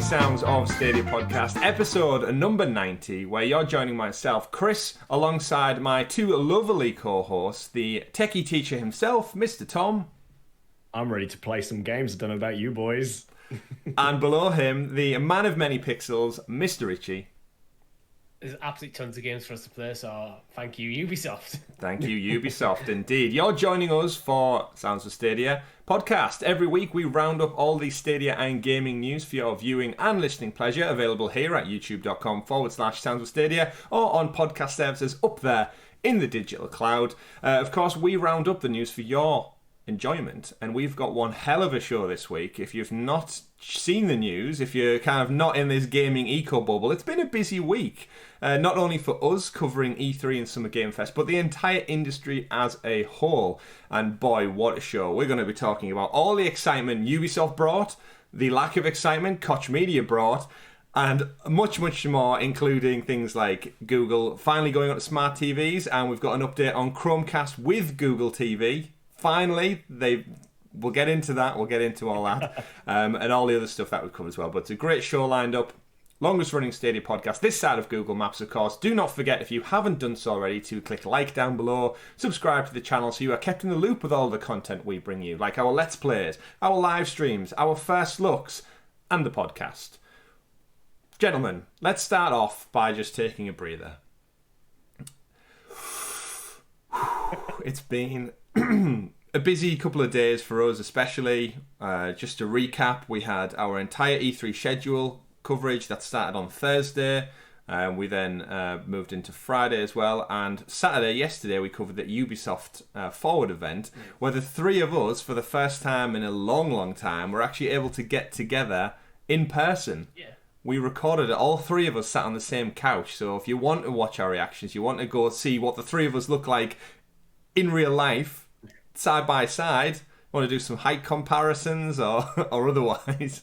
Sounds of Stadia podcast, episode number 90, where you're joining myself, Chris, alongside my two lovely co-hosts, the techie teacher himself, Mr. Tom. I'm ready to play some games. I don't know about you boys. And below him, the man of many pixels, Mr. Richie. There's absolutely tons of games for us to play, so thank you, Ubisoft. Thank you, Ubisoft, indeed. You're joining us for Sounds of Stadia podcast. Every week we round up all the Stadia and gaming news for your viewing and listening pleasure, available here at youtube.com/Sounds of Stadia or on podcast services up there in the digital cloud. Of course, we round up the news for your enjoyment, and we've got one hell of a show this week. If you've not seen the news, if you're kind of not in this gaming eco bubble, it's been a busy week. Not only for us covering E3 and Summer Game Fest, but the entire industry as a whole. And boy, what a show. We're going to be talking about all the excitement Ubisoft brought, the lack of excitement Koch Media brought, and much, much more, including things like Google finally going on to smart TVs, and we've got an update on Chromecast with Google TV. Finally, we'll get into that, we'll get into all that, and all the other stuff that we've covered as well. But it's a great show lined up. Longest running Stadia podcast this side of Google Maps, of course. Do not forget, if you haven't done so already, to click like down below, subscribe to the channel so you are kept in the loop with all the content we bring you, like our Let's Plays, our live streams, our first looks, and the podcast. Gentlemen, let's start off by just taking a breather. It's been a busy couple of days for us, especially. Just to recap, we had our entire E3 schedule coverage that started on Thursday. We then moved into Friday as well, and Saturday, yesterday, we covered the Ubisoft Forward event, where the three of us, for the first time in a long, long time, were actually able to get together in person. Yeah. We recorded it. All three of us sat on the same couch, so if you want to watch our reactions, you want to go see what the three of us look like in real life, side by side, want to do some height comparisons or otherwise,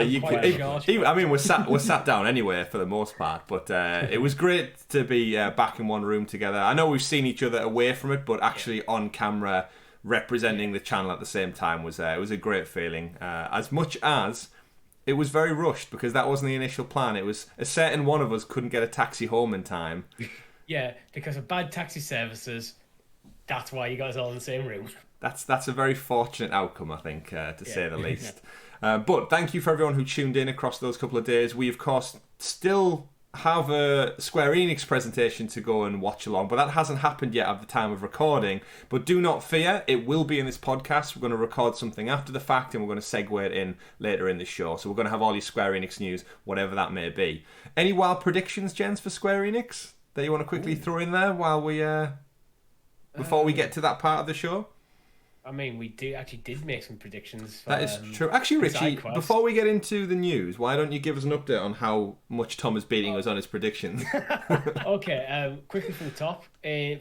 you can. I mean, we're sat down anyway for the most part, but it was great to be back in one room together. I know we've seen each other away from it, but actually on camera representing the channel at the same time was it was a great feeling. As much as it was very rushed, because that wasn't the initial plan. It was a certain one of us couldn't get a taxi home in time. Yeah, because of bad taxi services. That's why you guys are all in the same room. That's a very fortunate outcome, I think, to say the least. But thank you for everyone who tuned in across those couple of days. We, of course, still have a Square Enix presentation to go and watch along, but that hasn't happened yet at the time of recording. But do not fear, it will be in this podcast. We're going to record something after the fact, and we're going to segue it in later in the show. So we're going to have all your Square Enix news, whatever that may be. Any wild predictions, gents, for Square Enix that you want to quickly throw in there while we before we get to that part of the show? I mean, we did make some predictions. For, that is true. Actually, Richie, before we get into the news, why don't you give us an update on how much Tom is beating us on his predictions? Okay, quickly from the top.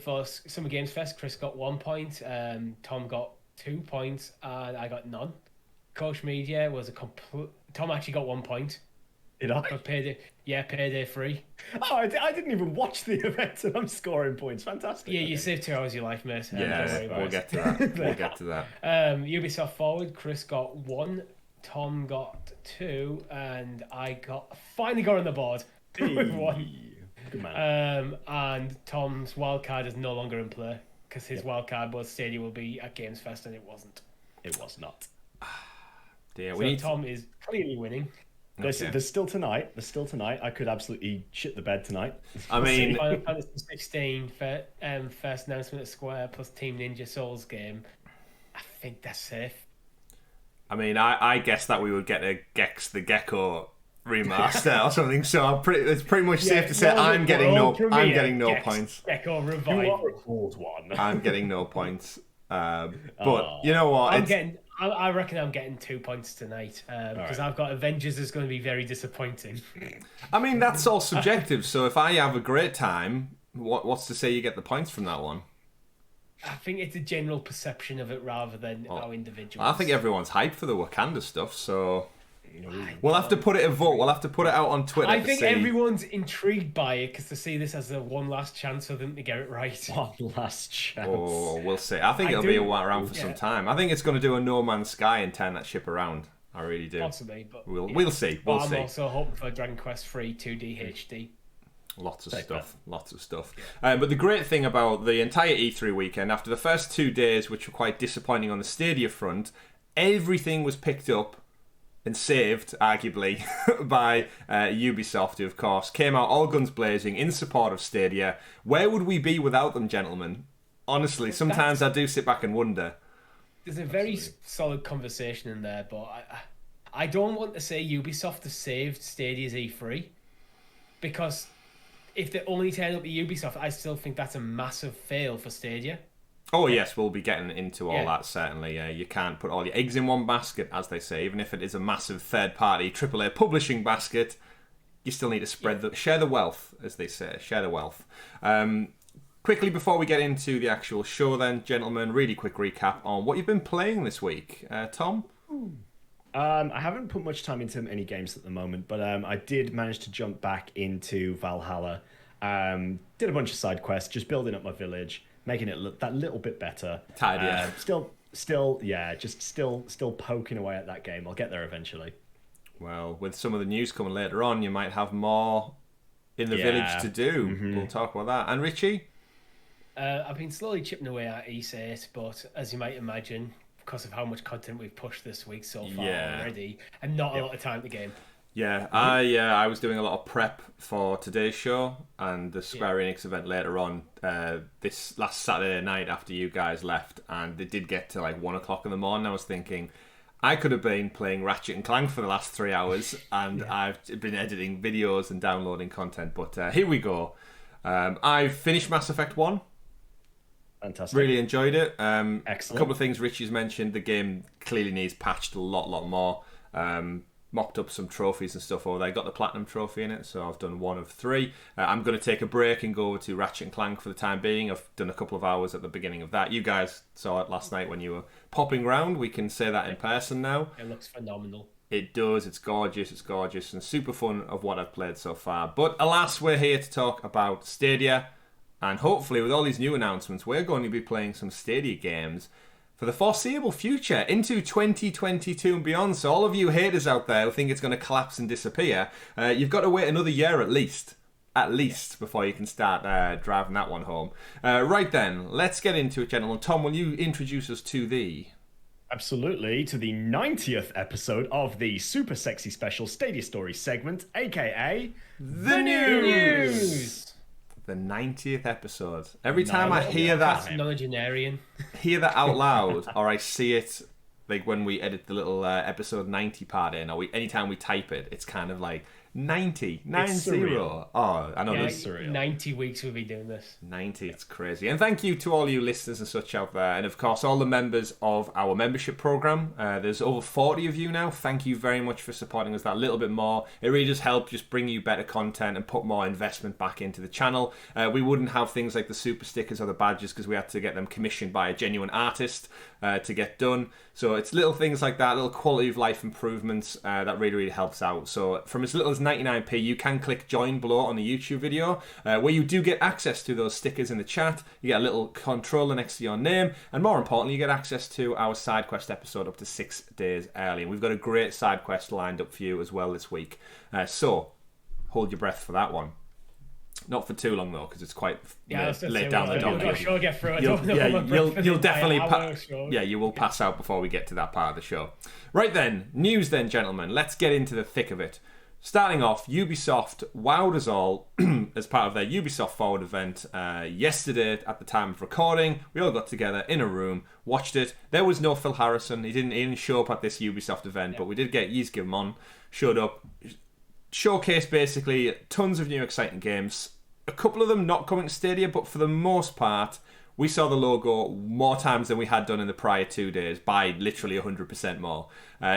For Summer Games Fest, Chris got 1 point, Tom got 2 points, and I got none. Koch Media was a complete... Tom actually got 1 point. Did I? For payday 3. Oh, I didn't even watch the event, and I'm scoring points. Fantastic. Yeah, you saved 2 hours of your life, mate. Yeah, we'll get to that. Ubisoft Forward, Chris got 1, Tom got 2, and I finally got on the board with 1. Good man. And Tom's wildcard is no longer in play, because his wildcard was Stadia will be at Games Fest, and it wasn't. It was not. Dear, Tom is clearly winning. There's still tonight. I could absolutely shit the bed tonight. I mean, Final Fantasy 16 first announcement at Square plus Team Ninja Souls game. I think that's safe. I mean, I guess that we would get a Gex the Gecko remaster or something. So it's pretty much safe to say I'm getting no points. Gecko Revival. You are a called one. I'm getting no points. But you know what? I reckon I'm getting 2 points tonight because I've got Avengers is going to be very disappointing. I mean, that's all subjective. So if I have a great time, what's to say you get the points from that one? I think it's a general perception of it rather than our individuals. I think everyone's hyped for the Wakanda stuff, so we'll have to put it a vote. We'll have to put it out on Twitter. I think everyone's intrigued by it because they see this as a one last chance for them to get it right. One last chance. Oh, we'll see. I think it'll be around for some time. I think it's going to do a No Man's Sky and turn that ship around. I really do. Possibly, but We'll see. We'll I'm see. also hoping for Dragon Quest 3 2D HD. Lots of stuff. But the great thing about the entire E3 weekend, after the first 2 days, which were quite disappointing on the Stadia front, everything was picked up and saved, arguably, by Ubisoft, who, of course, came out all guns blazing in support of Stadia. Where would we be without them, gentlemen? Honestly, sometimes I do sit back and wonder. There's a very solid conversation in there, but I don't want to say Ubisoft has saved Stadia's E3, because if they only turn up to Ubisoft, I still think that's a massive fail for Stadia. Oh yes, we'll be getting into all that, certainly. You can't put all your eggs in one basket, as they say. Even if it is a massive third-party AAA publishing basket, you still need to share the wealth, as they say. Share the wealth. Quickly, before we get into the actual show then, gentlemen, really quick recap on what you've been playing this week. Tom? I haven't put much time into any games at the moment, but I did manage to jump back into Valhalla. Did a bunch of side quests, just building up my village, making it look that little bit better. Tidier. Still poking away at that game. I'll get there eventually. Well, with some of the news coming later on, you might have more in the village to do. Mm-hmm. We'll talk about that. And Richie? I've been slowly chipping away at East 8, but as you might imagine, because of how much content we've pushed this week so far already, and not a lot of time to game. Yeah, I was doing a lot of prep for today's show and the Square Enix event later on this last Saturday night after you guys left, and it did get to like 1 o'clock in the morning. I was thinking, I could have been playing Ratchet and Clank for the last 3 hours, and I've been editing videos and downloading content, but here we go. I finished Mass Effect 1. Fantastic. Really enjoyed it. Excellent. A couple of things Richie's mentioned. The game clearly needs patched a lot more. Mopped up some trophies and stuff over there. I got the Platinum Trophy in it, so I've done 1 of 3. I'm going to take a break and go over to Ratchet and Clank for the time being. I've done a couple of hours at the beginning of that. You guys saw it last night when you were popping around. We can say that in person now. It looks phenomenal. It does. It's gorgeous and super fun of what I've played so far. But alas, we're here to talk about Stadia. And hopefully, with all these new announcements, we're going to be playing some Stadia games for the foreseeable future, into 2022 and beyond. So all of you haters out there who think it's going to collapse and disappear, you've got to wait another year at least, before you can start driving that one home. Right then, let's get into it, gentlemen. Tom, will you introduce us to the... Absolutely, to the 90th episode of the Super Sexy Special Stadia Story segment, aka The News! The 90th episode. Every time I hear that, nonagenarian, hear that out loud, or I see it, like when we edit the little episode 90 part in, or anytime we type it, it's kind of like 90. Oh, I know this. 90 weeks we'll be doing this. 90, it's crazy. And thank you to all you listeners and such out there. And of course, all the members of our membership program. There's over 40 of you now. Thank you very much for supporting us that little bit more. It really does help just bring you better content and put more investment back into the channel. We wouldn't have things like the super stickers or the badges because we had to get them commissioned by a genuine artist to get done. So it's little things like that, little quality of life improvements that really helps out. So from as little as 99p, you can click join below on the YouTube video where you do get access to those stickers in the chat. You get a little controller next to your name, and more importantly, you get access to our SideQuest episode up to 6 days early. And we've got a great SideQuest lined up for you as well this week. So hold your breath for that one. Not for too long though, because it's quite late down the dock. You'll definitely you will pass out before we get to that part of the show. Right then, news then, gentlemen. Let's get into the thick of it. Starting off, Ubisoft wowed us all as part of their Ubisoft Forward event yesterday at the time of recording. We all got together in a room, watched it. There was no Phil Harrison. He didn't even show up at this Ubisoft event, but we did get Yizgim on, showed up, showcased basically tons of new exciting games. A couple of them not coming to Stadia, but for the most part, we saw the logo more times than we had done in the prior 2 days, by literally 100% more.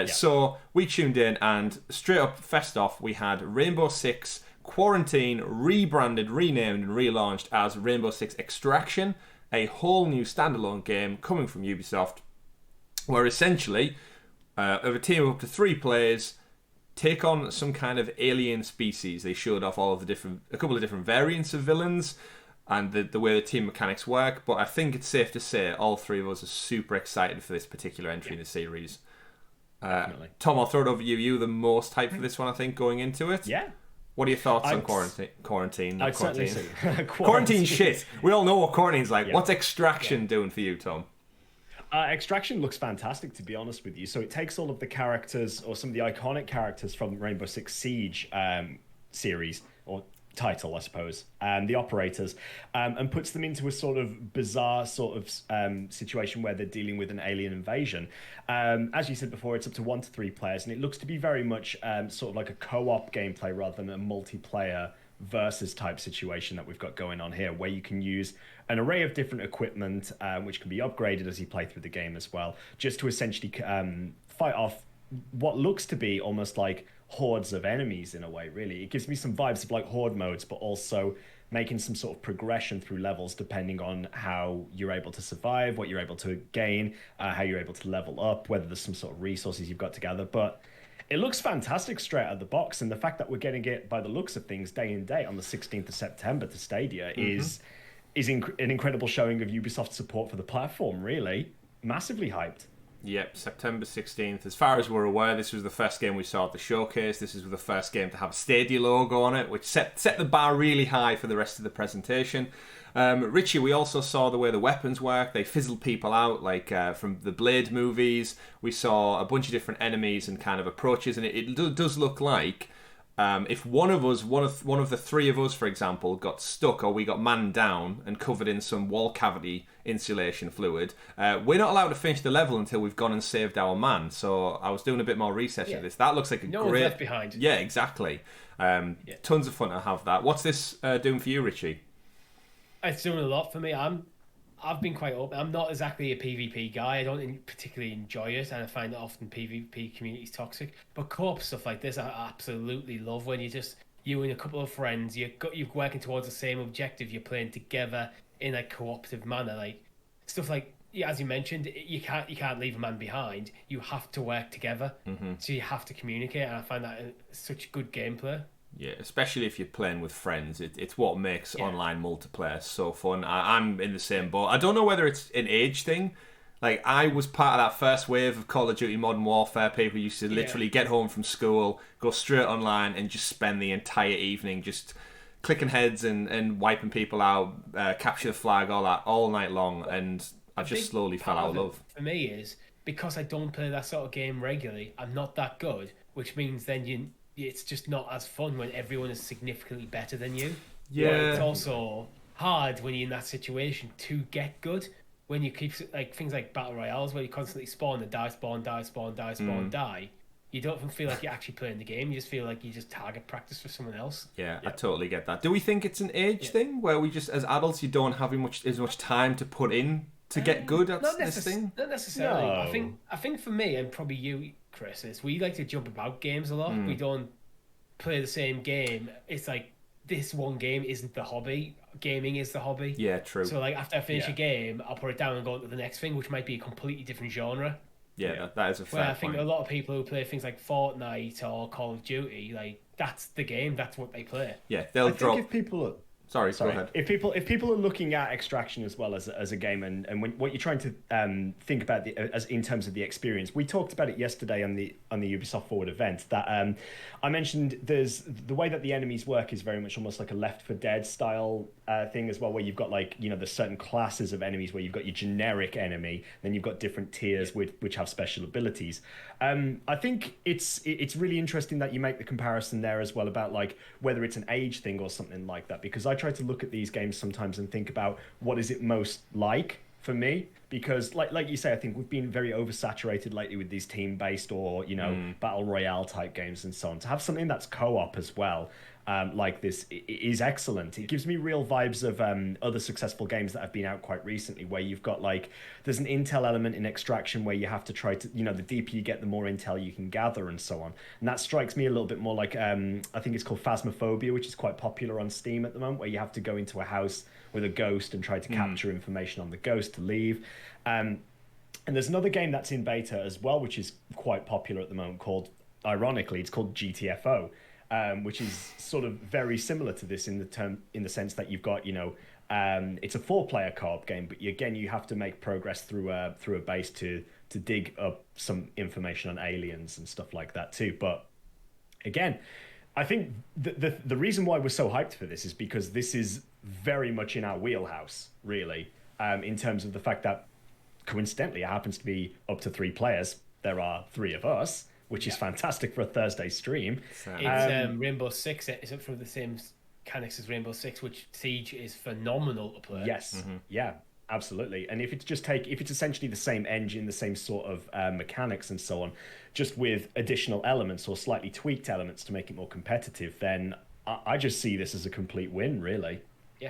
So we tuned in, and straight up, fest off, we had Rainbow Six Quarantine rebranded, renamed, and relaunched as Rainbow Six Extraction, a whole new standalone game coming from Ubisoft, where essentially, of a team of up to 3 players, take on some kind of alien species. They showed off a couple of different variants of villains and the way the team mechanics work, but I think it's safe to say all 3 of us are super excited for this particular entry in the series. Definitely. Tom, I'll throw it over to you. You were the most hyped for this one, I think, going into it. Yeah. What are your thoughts on quarantine? Not I'd certainly quarantine. say Quarantine shit. We all know what quarantine's like. Yeah. What's Extraction doing for you, Tom? Extraction looks fantastic, to be honest with you. So it takes all of the characters, or some of the iconic characters from Rainbow Six Siege series, or title, I suppose, the operators, and puts them into a sort of bizarre sort of situation where they're dealing with an alien invasion. As you said before, it's up to 1 to 3 players, and it looks to be very much sort of like a co-op gameplay rather than a multiplayer versus type situation that we've got going on here, where you can use an array of different equipment, which can be upgraded as you play through the game as well, just to essentially fight off what looks to be almost like hordes of enemies in a way. Really, it gives me some vibes of like horde modes, but also making some sort of progression through levels depending on how you're able to survive, what you're able to gain, how you're able to level up, whether there's some sort of resources you've got to gather. But it looks fantastic straight out of the box, and the fact that we're getting it by the looks of things day and date on the 16th of September to Stadia is an incredible showing of Ubisoft's support for the platform. Really, massively hyped. Yep, September 16th. As far as we're aware, this was the first game we saw at the showcase. This was the first game to have a Stadia logo on it, which set the bar really high for the rest of the presentation. Richie, we also saw the way the weapons work. They fizzled people out, like from the Blade movies. We saw a bunch of different enemies and kind of approaches, and it does look like if one of the 3 of us, for example, got stuck or we got manned down and covered in some wall cavity insulation fluid, we're not allowed to finish the level until we've gone and saved our man. So I was doing a bit more research of this. That looks like no one's left behind. Yeah, exactly. Tons of fun to have that. What's this doing for you, Richie? It's doing a lot for me. I've been quite open. I'm not exactly a PvP guy. I don't particularly enjoy it, and I find that often PvP community is toxic. But co-op stuff like this, I absolutely love. When you and a couple of friends, you're working towards the same objective. You're playing together in a cooperative manner, like stuff like, as you mentioned, you can't leave a man behind. You have to work together, so you have to communicate. And I find that such good gameplay. Yeah, especially if you're playing with friends. It's what makes online multiplayer so fun. I'm in the same boat. I don't know whether it's an age thing. Like, I was part of that first wave of Call of Duty Modern Warfare. People used to literally get home from school, go straight online, and just spend the entire evening just clicking heads and wiping people out, capture the flag, all that, all night long. And I just slowly fell out of love. For me is, because I don't play that sort of game regularly, I'm not that good, which means then it's just not as fun when everyone is significantly better than you. Yeah. But it's also hard when you're in that situation to get good. When you keep, like, things like battle royales where you constantly spawn and die, spawn, die, spawn, die, spawn, die. You don't even feel like you're actually playing the game. You just feel like you just target practice for someone else. Yeah, I totally get that. Do we think it's an age thing where we just, as adults, you don't have as much time to put in to get good at this thing? Not necessarily. No. I think for me, and probably you, Chris, is we like to jump about games a lot. We don't play the same game. It's like, this one game isn't the hobby. Gaming is the hobby. Yeah, true. So, like, after I finish a game, I'll put it down and go on to the next thing, which might be a completely different genre. Yeah, that is a fair Where I think point. a lot of people who play things like Fortnite or Call of Duty, like, that's the game. That's what they play. Yeah, they'll drop. Think if people Sorry, go ahead. If people are looking at Extraction as well as a game, and what you're trying to think about as in terms of the experience, we talked about it yesterday on the Ubisoft Forward event. That I mentioned, there's the way that the enemies work is very much almost like a Left 4 Dead style thing as well, where you've got, like, there's certain classes of enemies where you've got your generic enemy, then you've got different tiers which have special abilities. I think it's really interesting that you make the comparison there as well about, like, whether it's an age thing or something like that, because I try to look at these games sometimes and think about what is it most like for me, because like you say, I think we've been very oversaturated lately with these team-based or battle royale type games and so on. To have something that's co-op as well, like this, is excellent. It gives me real vibes of other successful games that have been out quite recently, where you've got, like, there's an intel element in Extraction where you have to try to, the deeper you get, the more intel you can gather and so on. And that strikes me a little bit more like, I think it's called Phasmophobia, which is quite popular on Steam at the moment, where you have to go into a house with a ghost and try to capture information on the ghost to leave. And there's another game that's in beta as well, which is quite popular at the moment, ironically, it's called GTFO. Which is sort of very similar to this in the sense that you've got, it's a 4-player co-op game, but again, you have to make progress through a base to to dig up some information on aliens and stuff like that too. But again, I think the reason why we're so hyped for this is because this is very much in our wheelhouse, really, in terms of the fact that coincidentally it happens to be up to 3 players. There are 3 of us, which is fantastic for a Thursday stream. It's Rainbow Six. Is it from the same mechanics as Rainbow Six, which Siege is phenomenal to play. Yes, yeah, absolutely. And if it's essentially the same engine, the same sort of mechanics and so on, just with additional elements or slightly tweaked elements to make it more competitive, then I just see this as a complete win, really.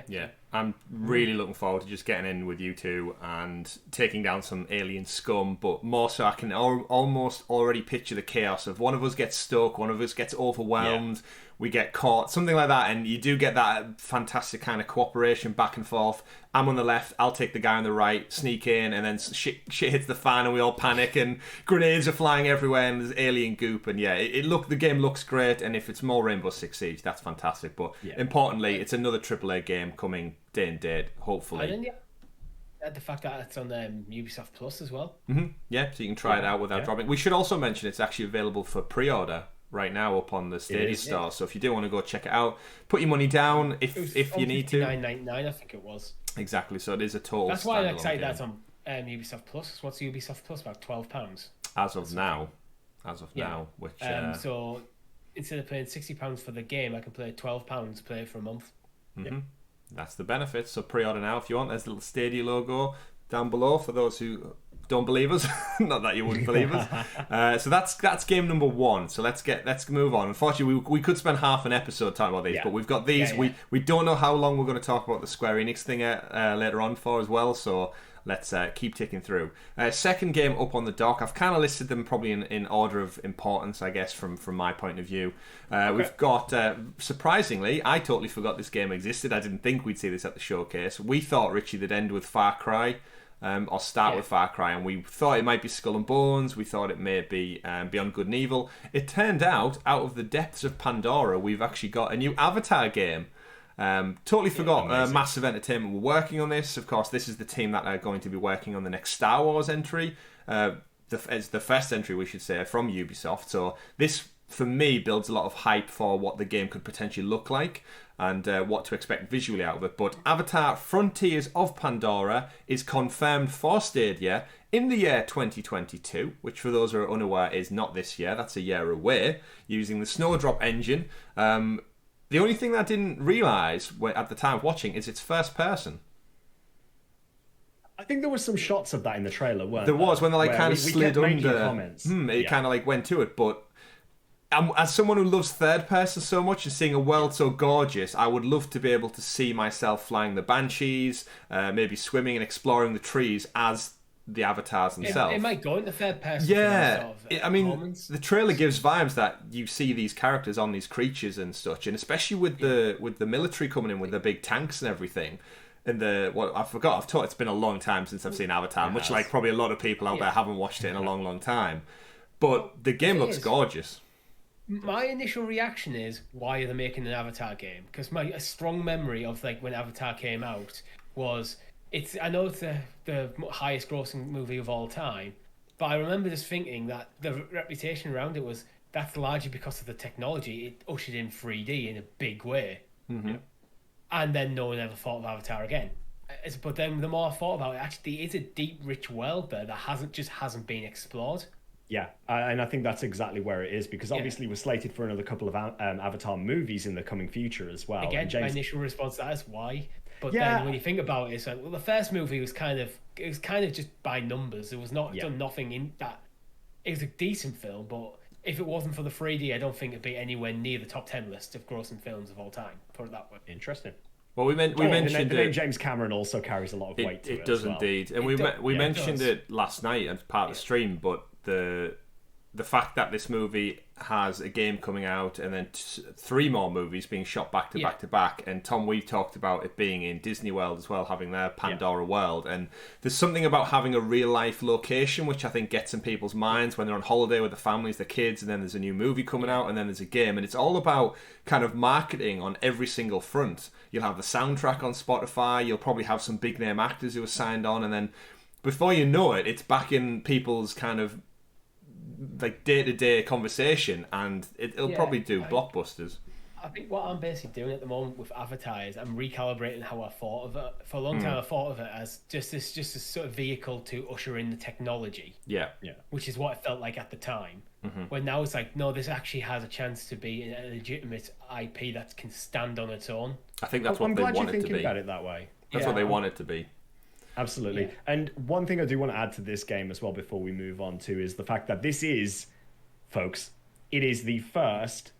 Yeah, I'm really looking forward to just getting in with you two and taking down some alien scum, but more so I can almost already picture the chaos of one of us gets stuck, one of us gets overwhelmed, we get caught, something like that, and you do get that fantastic kind of cooperation back and forth. I'm on the left, I'll take the guy on the right, sneak in, and then shit hits the fan and we all panic and grenades are flying everywhere and there's alien goop, and the game looks great, and if it's more Rainbow Six Siege, that's fantastic, but importantly, it's another AAA game coming day and date, hopefully. And then, the fact that it's on Ubisoft Plus as well. Yeah, so you can try it out without dropping. We should also mention it's actually available for pre-order right now up on the Stadia store. So if you do want to go check it out, put your money down if you need to. $59.99, I think it was. Exactly. So it is a total. That's why I'm excited that's on Ubisoft Plus. What's Ubisoft Plus? About £12. As of now, which so instead of paying £60 for the game, I can play £12, play it for a month. That's the benefit. So pre-order now if you want. There's a little Stadia logo down below for those who don't believe us. Not that you wouldn't believe us. So that's game number 1. So let's move on. Unfortunately, we could spend half an episode talking about these, but we've got these. We don't know how long we're going to talk about the Square Enix thing later on for as well. So let's keep ticking through. Second game up on the dock. I've kind of listed them probably in order of importance, I guess, from my point of view. We've got, surprisingly, I totally forgot this game existed. I didn't think we'd see this at the showcase. We thought, Richie, they'd end with Far Cry. Or start with Far Cry, and we thought it might be Skull and Bones, we thought it may be Beyond Good and Evil. It turned out of the depths of Pandora, we've actually got a new Avatar game. Totally forgot Massive Entertainment were working on this. Of course, this is the team that are going to be working on the next Star Wars entry. It's the first entry, we should say, from Ubisoft. So this, for me, builds a lot of hype for what the game could potentially look like and what to expect visually out of it. But Avatar Frontiers of Pandora is confirmed for Stadia in the year 2022, which for those who are unaware is not this year, that's a year away, using the Snowdrop engine. The only thing that I didn't realise at the time of watching is it's first person. I think there were some shots of that in the trailer, weren't there? There was, when they kind of slid under. Comments. It kind of went to it, but as someone who loves third person so much and seeing a world so gorgeous, I would love to be able to see myself flying the Banshees, maybe swimming and exploring the trees as the avatars themselves. It might go into third person. Yeah, moments. The trailer gives vibes that you see these characters on these creatures and such, and especially with the military coming in with the big tanks and everything. And it's been a long time since I've seen Avatar, much like probably a lot of people out there haven't watched it in a long, long time. But the game looks gorgeous. My initial reaction is, why are they making an Avatar game? Because a strong memory of when Avatar came out was, I know it's the highest grossing movie of all time, but I remember just thinking that the reputation around it was, that's largely because of the technology. It ushered in 3D in a big way. Mm-hmm. And then no one ever thought of Avatar again. But then the more I thought about it, actually it's a deep, rich world there that hasn't been explored. Yeah, and I think that's exactly where it is, because obviously we're slated for another couple of Avatar movies in the coming future as well. Again, my initial response to that is why. But then when you think about it, it's like, well, the first movie was kind of just by numbers. It was done nothing in that. It was a decent film, but if it wasn't for the 3D, I don't think it'd be anywhere near the top 10 list of grossing films of all time. Put it that way. Interesting. Well, we mentioned the name James Cameron also carries a lot of weight to it. It does indeed, and we mentioned it last night as part of the stream, but the fact that this movie has a game coming out and then 3 more movies being shot back to back to back, and Tom, we talked about it being in Disney World as well, having their Pandora world, and there's something about having a real life location which I think gets in people's minds when they're on holiday with the families, the kids, and then there's a new movie coming out, and then there's a game, and it's all about kind of marketing on every single front. You'll have the soundtrack on Spotify, you'll probably have some big name actors who are signed on, and then before you know it, it's back in people's kind of like day-to-day conversation, and it'll probably do blockbusters. I think what I'm basically doing at the moment with Avatar is I'm recalibrating how I thought of it. For a long time, I thought of it as just a sort of vehicle to usher in the technology. Yeah. Which is what it felt like at the time. When now it's like, no, this actually has a chance to be a legitimate IP that can stand on its own. I think that's what they want it to be. I'm glad you're thinking about it that way. That's what they want it to be. Absolutely. Yeah. And one thing I do want to add to this game as well before we move on to is the fact that this is, folks, it is the first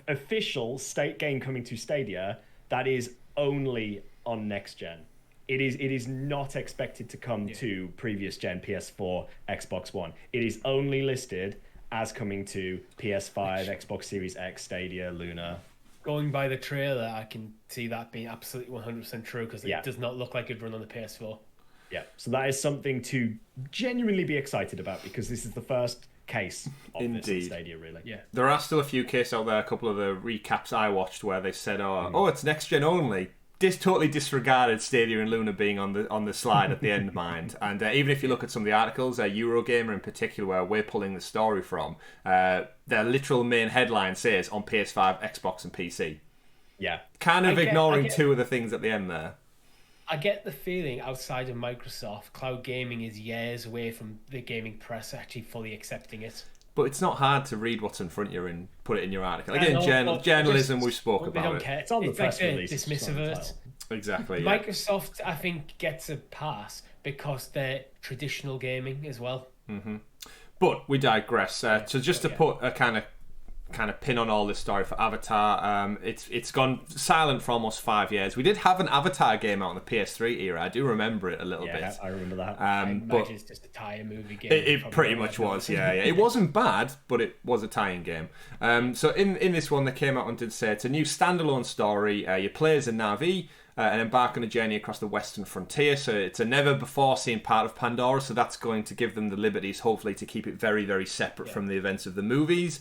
official state game coming to Stadia that is only on next gen. It is not expected to come to previous gen PS4, Xbox One. It is only listed as coming to PS5, Xbox Series X, Stadia, Luna. Going by the trailer, I can see that being absolutely 100% true because it does not look like it'd run on the PS4. Yeah, so that is something to genuinely be excited about because this is the first case of this in Stadia, really. Yeah. There are still a few cases out there, a couple of the recaps I watched where they said, oh, it's next gen only. Totally disregarded Stadia and Luna being on the slide at the end, mind. And even if you look at some of the articles, Eurogamer in particular, where we're pulling the story from, their literal main headline says on PS5, Xbox, and PC. Yeah. Kind of ignoring two of the things at the end there. I get the feeling outside of Microsoft, cloud gaming is years away from the gaming press actually fully accepting it. But it's not hard to read what's in front of you and put it in your article. Again, journalism, we spoke about don't it. Care. It's on the press release. Dismissive of it. Exactly. Yeah. Microsoft, I think, gets a pass because they're traditional gaming as well. Mm-hmm. But we digress. So just to put a kind of pin on all this story for Avatar, it's gone silent for almost 5 years. We did have an Avatar game out in the PS3 era. I do remember it a little bit. Yeah, I remember that. But it's just a tie-in movie game. It pretty much was, yeah. It wasn't bad, but it was a tie-in game. So in this one, they came out and did say it's a new standalone story. You play as a Na'vi and embark on a journey across the western frontier. So it's a never-before-seen part of Pandora, so that's going to give them the liberties, hopefully, to keep it very, very separate from the events of the movies.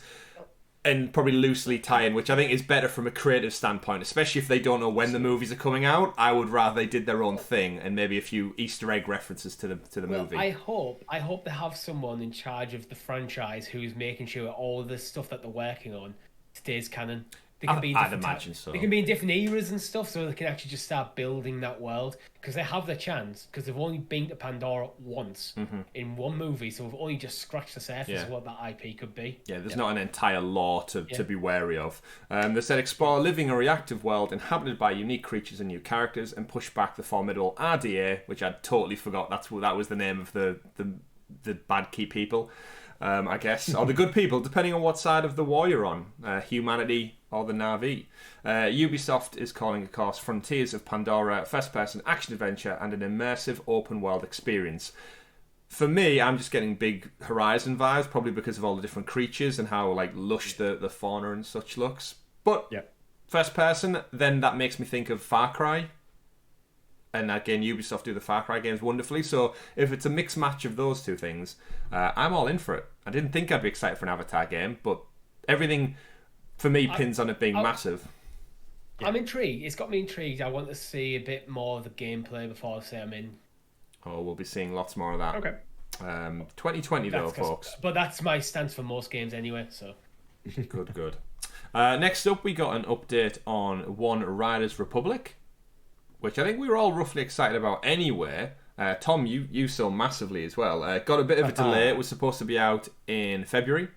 And probably loosely tie in, which I think is better from a creative standpoint, especially if they don't know when the movies are coming out. I would rather they did their own thing and maybe a few Easter egg references to the movie. I hope they have someone in charge of the franchise who's making sure all the stuff that they're working on stays canon. I'd imagine so. They can be in different eras and stuff, so they can actually just start building that world because they have the chance. Because they've only been to Pandora once in one movie, so we've only just scratched the surface of what that IP could be. Yeah, there's not an entire lore to be wary of. They said explore a living or reactive world inhabited by unique creatures and new characters, and push back the formidable RDA, which I'd totally forgot. That was the name of the bad key people. I guess, or the good people, depending on what side of the war you're on, humanity or the Na'vi. Ubisoft is calling, of course, Frontiers of Pandora, first-person action-adventure and an immersive open-world experience. For me, I'm just getting big Horizon vibes, probably because of all the different creatures and how lush the fauna and such looks. But first-person, then that makes me think of Far Cry. And again, Ubisoft do the Far Cry games wonderfully. So if it's a mixed match of those two things, I'm all in for it. I didn't think I'd be excited for an Avatar game, but everything for me pins on it being massive. I'm intrigued. It's got me intrigued. I want to see a bit more of the gameplay before I say I'm in. Oh, we'll be seeing lots more of that. Okay. 2020 though, folks. But that's my stance for most games anyway. So. Good. Next up, we got an update on One Riders Republic, which I think we were all roughly excited about anyway. Tom, you saw massively as well. Got a bit of a delay. It was supposed to be out in February.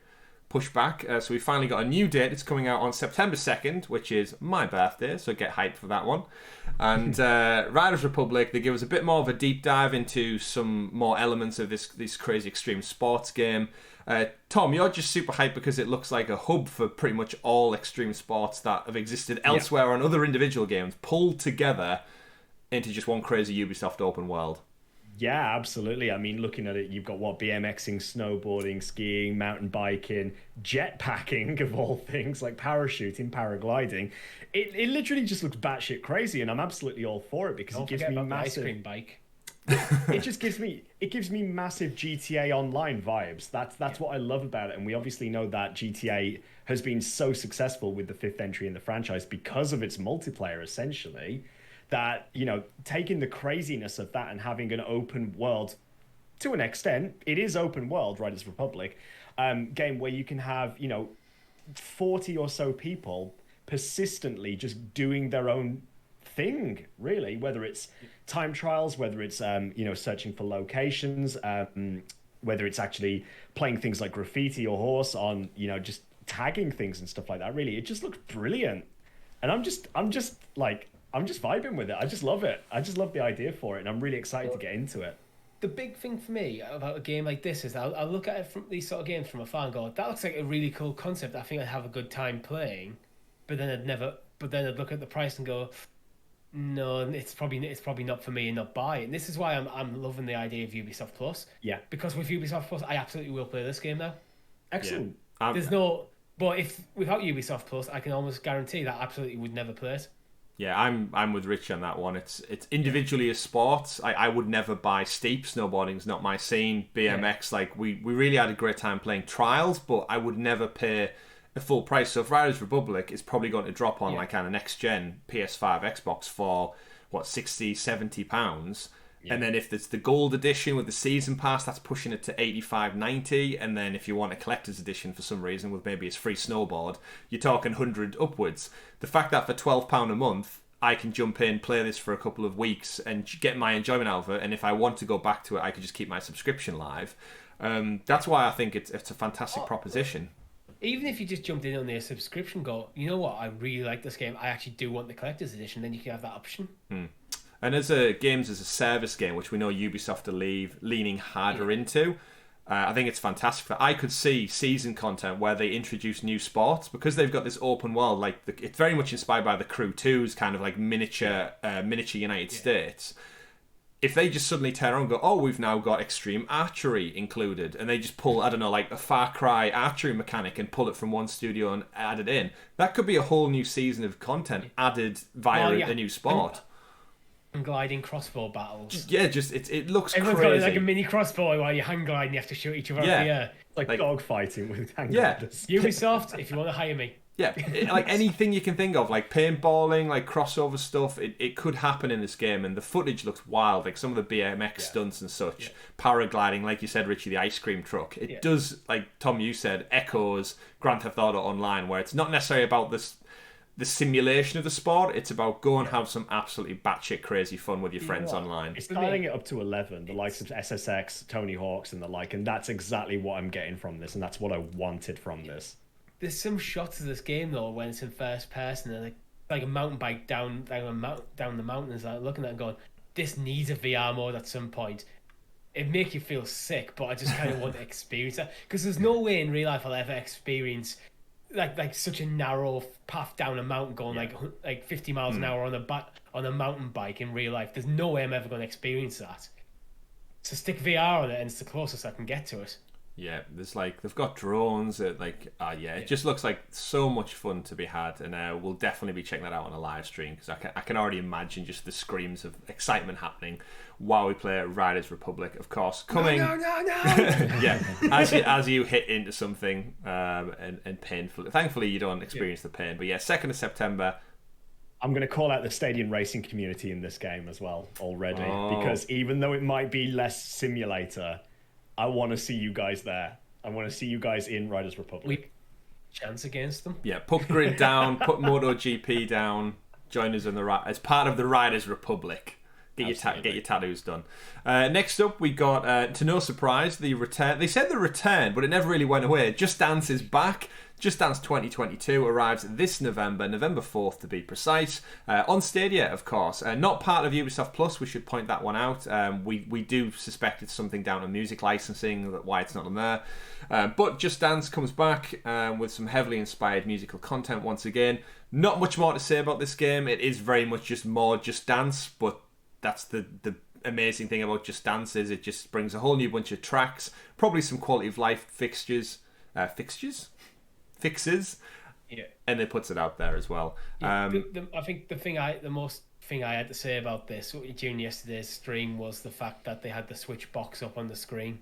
Pushed back. So we finally got a new date. It's coming out on September 2nd, which is my birthday, so get hyped for that one. And Riders Republic, they give us a bit more of a deep dive into some more elements of this crazy extreme sports game. Tom, you're just super hyped because it looks like a hub for pretty much all extreme sports that have existed elsewhere on other individual games, pulled together into just one crazy Ubisoft open world. Yeah, absolutely. I mean, looking at it, you've got BMXing, snowboarding, skiing, mountain biking, jetpacking, of all things, like parachuting, paragliding. It literally just looks batshit crazy, and I'm absolutely all for it because it gives me massive ice cream bike. It gives me massive GTA Online vibes. That's what I love about it, and we obviously know that GTA has been so successful with the fifth entry in the franchise because of its multiplayer, essentially. That, taking the craziness of that and having an open world to an extent, it is open world, Riders Republic, game where you can have, 40 or so people persistently just doing their own thing, really, whether it's time trials, whether it's, searching for locations, whether it's actually playing things like graffiti or horse on, just tagging things and stuff like that. Really, it just looks brilliant. And I'm just vibing with it. I just love it. I just love the idea for it, and I'm really excited to get into it. The big thing for me about a game like this is I'll look at it from these sort of games from afar and go, that looks like a really cool concept. I think I'd have a good time playing, but then I'd look at the price and go, no, it's probably not for me and not buy it. And this is why I'm loving the idea of Ubisoft Plus. Yeah. Because with Ubisoft Plus, I absolutely will play this game now. Excellent. Yeah. But if without Ubisoft Plus, I can almost guarantee that I absolutely would never play it. Yeah, I'm with Rich on that one. It's individually a sport. I would never buy steep. Snowboarding's not my scene. BMX, we really had a great time playing trials, but I would never pay a full price. So if Riders Republic is probably going to drop on kind of next gen PS5, Xbox for what, 60, 70 pounds. Yeah. And then if it's the gold edition with the season pass, that's pushing it to 85, 90. And then if you want a collector's edition for some reason with maybe it's free snowboard, you're talking 100 upwards. The fact that for £12 a month, I can jump in, play this for a couple of weeks and get my enjoyment out of it. And if I want to go back to it, I could just keep my subscription live. That's why I think it's a fantastic proposition. Even if you just jumped in on their subscription, go, you know what, I really like this game. I actually do want the collector's edition. Then you can have that option. And as a games as a service game, which we know Ubisoft are leaning harder into, I think it's fantastic. I could see season content where they introduce new sports because they've got this open world. It's very much inspired by the Crew 2's kind of like miniature United States. If they just suddenly turn around and go, oh, we've now got extreme archery included, and they just pull, I don't know, like a Far Cry archery mechanic and pull it from one studio and add it in, that could be a whole new season of content added via a new sport. And gliding crossbow battles. Yeah, it looks Everyone's crazy. got like a mini crossbow while you hang glide and you have to shoot each other out the air. Like dog fighting with hang gliders. Ubisoft, if you want to hire me. Yeah, like anything you can think of, like paintballing, like crossover stuff, it could happen in this game, and the footage looks wild, like some of the BMX stunts and such. Paragliding, like you said, Richie, the ice cream truck. It does, like Tom, you said, echoes Grand Theft Auto Online, where it's not necessarily about the simulation of the sport, it's about go and have some absolutely batshit crazy fun with your friends online. It's dialing it up to 11, the likes of SSX, Tony Hawk's and the like, and that's exactly what I'm getting from this, and that's what I wanted from this. There's some shots of this game though when it's in first person and like a mountain bike down the mountains, like looking at it and going, this needs a VR mode at some point. It make you feel sick, but I just kind of want to experience that because there's no way in real life I'll ever experience like such a narrow path down a mountain going like 50 miles an hour on a mountain bike in real life. There's no way I'm ever going to experience that. So stick VR on it and it's the closest I can get to it. Yeah, there's they've got drones. It just looks like so much fun to be had, and we'll definitely be checking that out on a live stream because I can already imagine just the screams of excitement happening while we play Riders Republic, of course. Coming, no. Yeah, as you hit into something and painfully. Thankfully, you don't experience the pain, but yeah, 2nd of September. I'm going to call out the Stadium racing community in this game as well already because even though it might be less simulator, I want to see you guys there. I want to see you guys in Riders Republic. Chance against them. Yeah, put Grid down, put MotoGP down. Join us in as part of the Riders Republic. Get your tattoos done. Next up, we got, to no surprise, the return. They said the return, but it never really went away. Just Dance is back. Just Dance 2022 arrives this November 4th to be precise, on Stadia, of course. Not part of Ubisoft Plus, we should point that one out. We do suspect it's something down to music licensing, why it's not on there. But Just Dance comes back with some heavily inspired musical content once again. Not much more to say about this game. It is very much just more Just Dance, but that's the amazing thing about Just Dance is it just brings a whole new bunch of tracks, probably some quality of life fixes, and it puts it out there as well. I think the most thing I had to say about this during yesterday's stream was the fact that they had the Switch box up on the screen.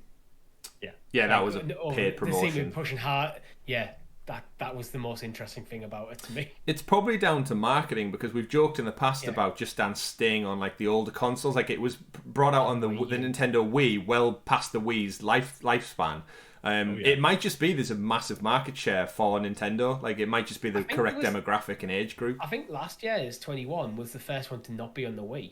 Yeah, that was a paid promotion. They seem to be pushing hard. Yeah, that was the most interesting thing about it to me. It's probably down to marketing, because we've joked in the past about Just Dance staying on like the older consoles. Like it was brought out on the Nintendo Wii, well past the Wii's lifespan. It might just be there's a massive market share for Nintendo. Like it might just be the correct demographic and age group. I think last year's 21 was the first one to not be on the Wii.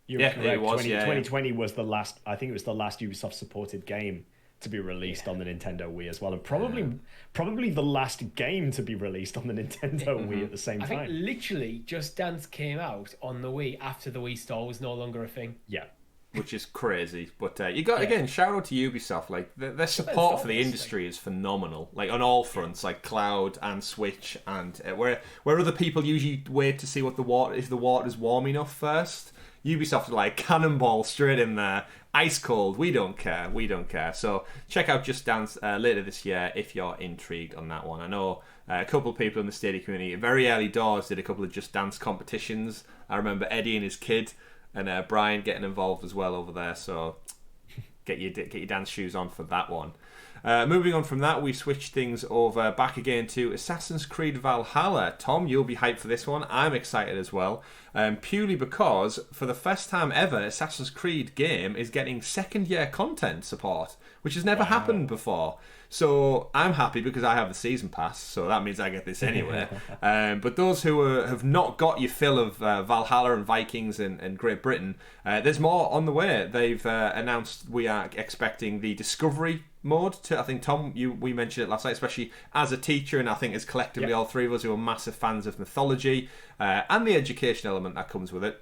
You're correct. It was. 2020 was the last. I think it was the last Ubisoft supported game to be released on the Nintendo Wii as well, and probably the last game to be released on the Nintendo Wii at the same time. I think literally Just Dance came out on the Wii after the Wii Store was no longer a thing. Yeah. Which is crazy, but you got again. Shout out to Ubisoft. Like their support for the industry is phenomenal. Like on all fronts, like cloud and Switch, and where other people usually wait to see what if the water's warm enough first. Ubisoft are like cannonball straight in there, ice cold. We don't care. So check out Just Dance later this year if you're intrigued on that one. I know a couple of people in the Stadia community, very early doors, did a couple of Just Dance competitions. I remember Eddie and his kid, and Brian getting involved as well over there. So get your dance shoes on for that one. Moving on from that, we switch things over back again to Assassin's Creed Valhalla. Tom, you'll be hyped for this one. I'm excited as well, purely because for the first time ever, Assassin's Creed game is getting second-year content support, which has never happened before. So I'm happy because I have the season pass, so that means I get this anyway. But those who have not got your fill of Valhalla and Vikings and Great Britain, there's more on the way. They've announced we are expecting the Discovery mode to, I think, Tom, we mentioned it last night, especially as a teacher, and I think as collectively all three of us who are massive fans of mythology and the education element that comes with it.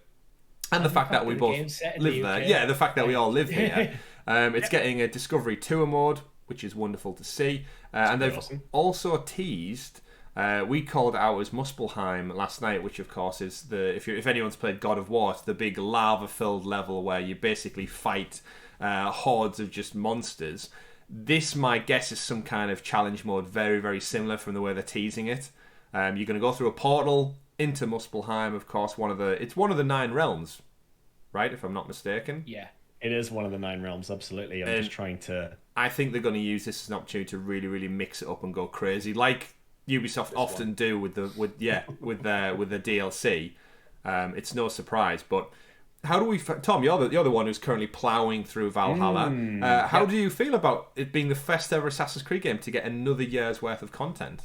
And the fact that we both live there. Yeah, the fact that we all live here. It's getting a Discovery Tour mode, which is wonderful to see. And they've also teased, we called it out as Muspelheim last night, which of course is if anyone's played God of War, it's the big lava-filled level where you basically fight hordes of just monsters. This, my guess, is some kind of challenge mode, very, very similar from the way they're teasing it. You're going to go through a portal into Muspelheim, of course. It's one of the 9 realms, right? If I'm not mistaken. Yeah. It is one of the 9 realms, absolutely. I'm just trying to... I think they're going to use this as an opportunity to really, really mix it up and go crazy, like Ubisoft often do with their DLC. It's no surprise, but how do we... Tom, you're the one who's currently ploughing through Valhalla. How do you feel about it being the first ever Assassin's Creed game to get another year's worth of content?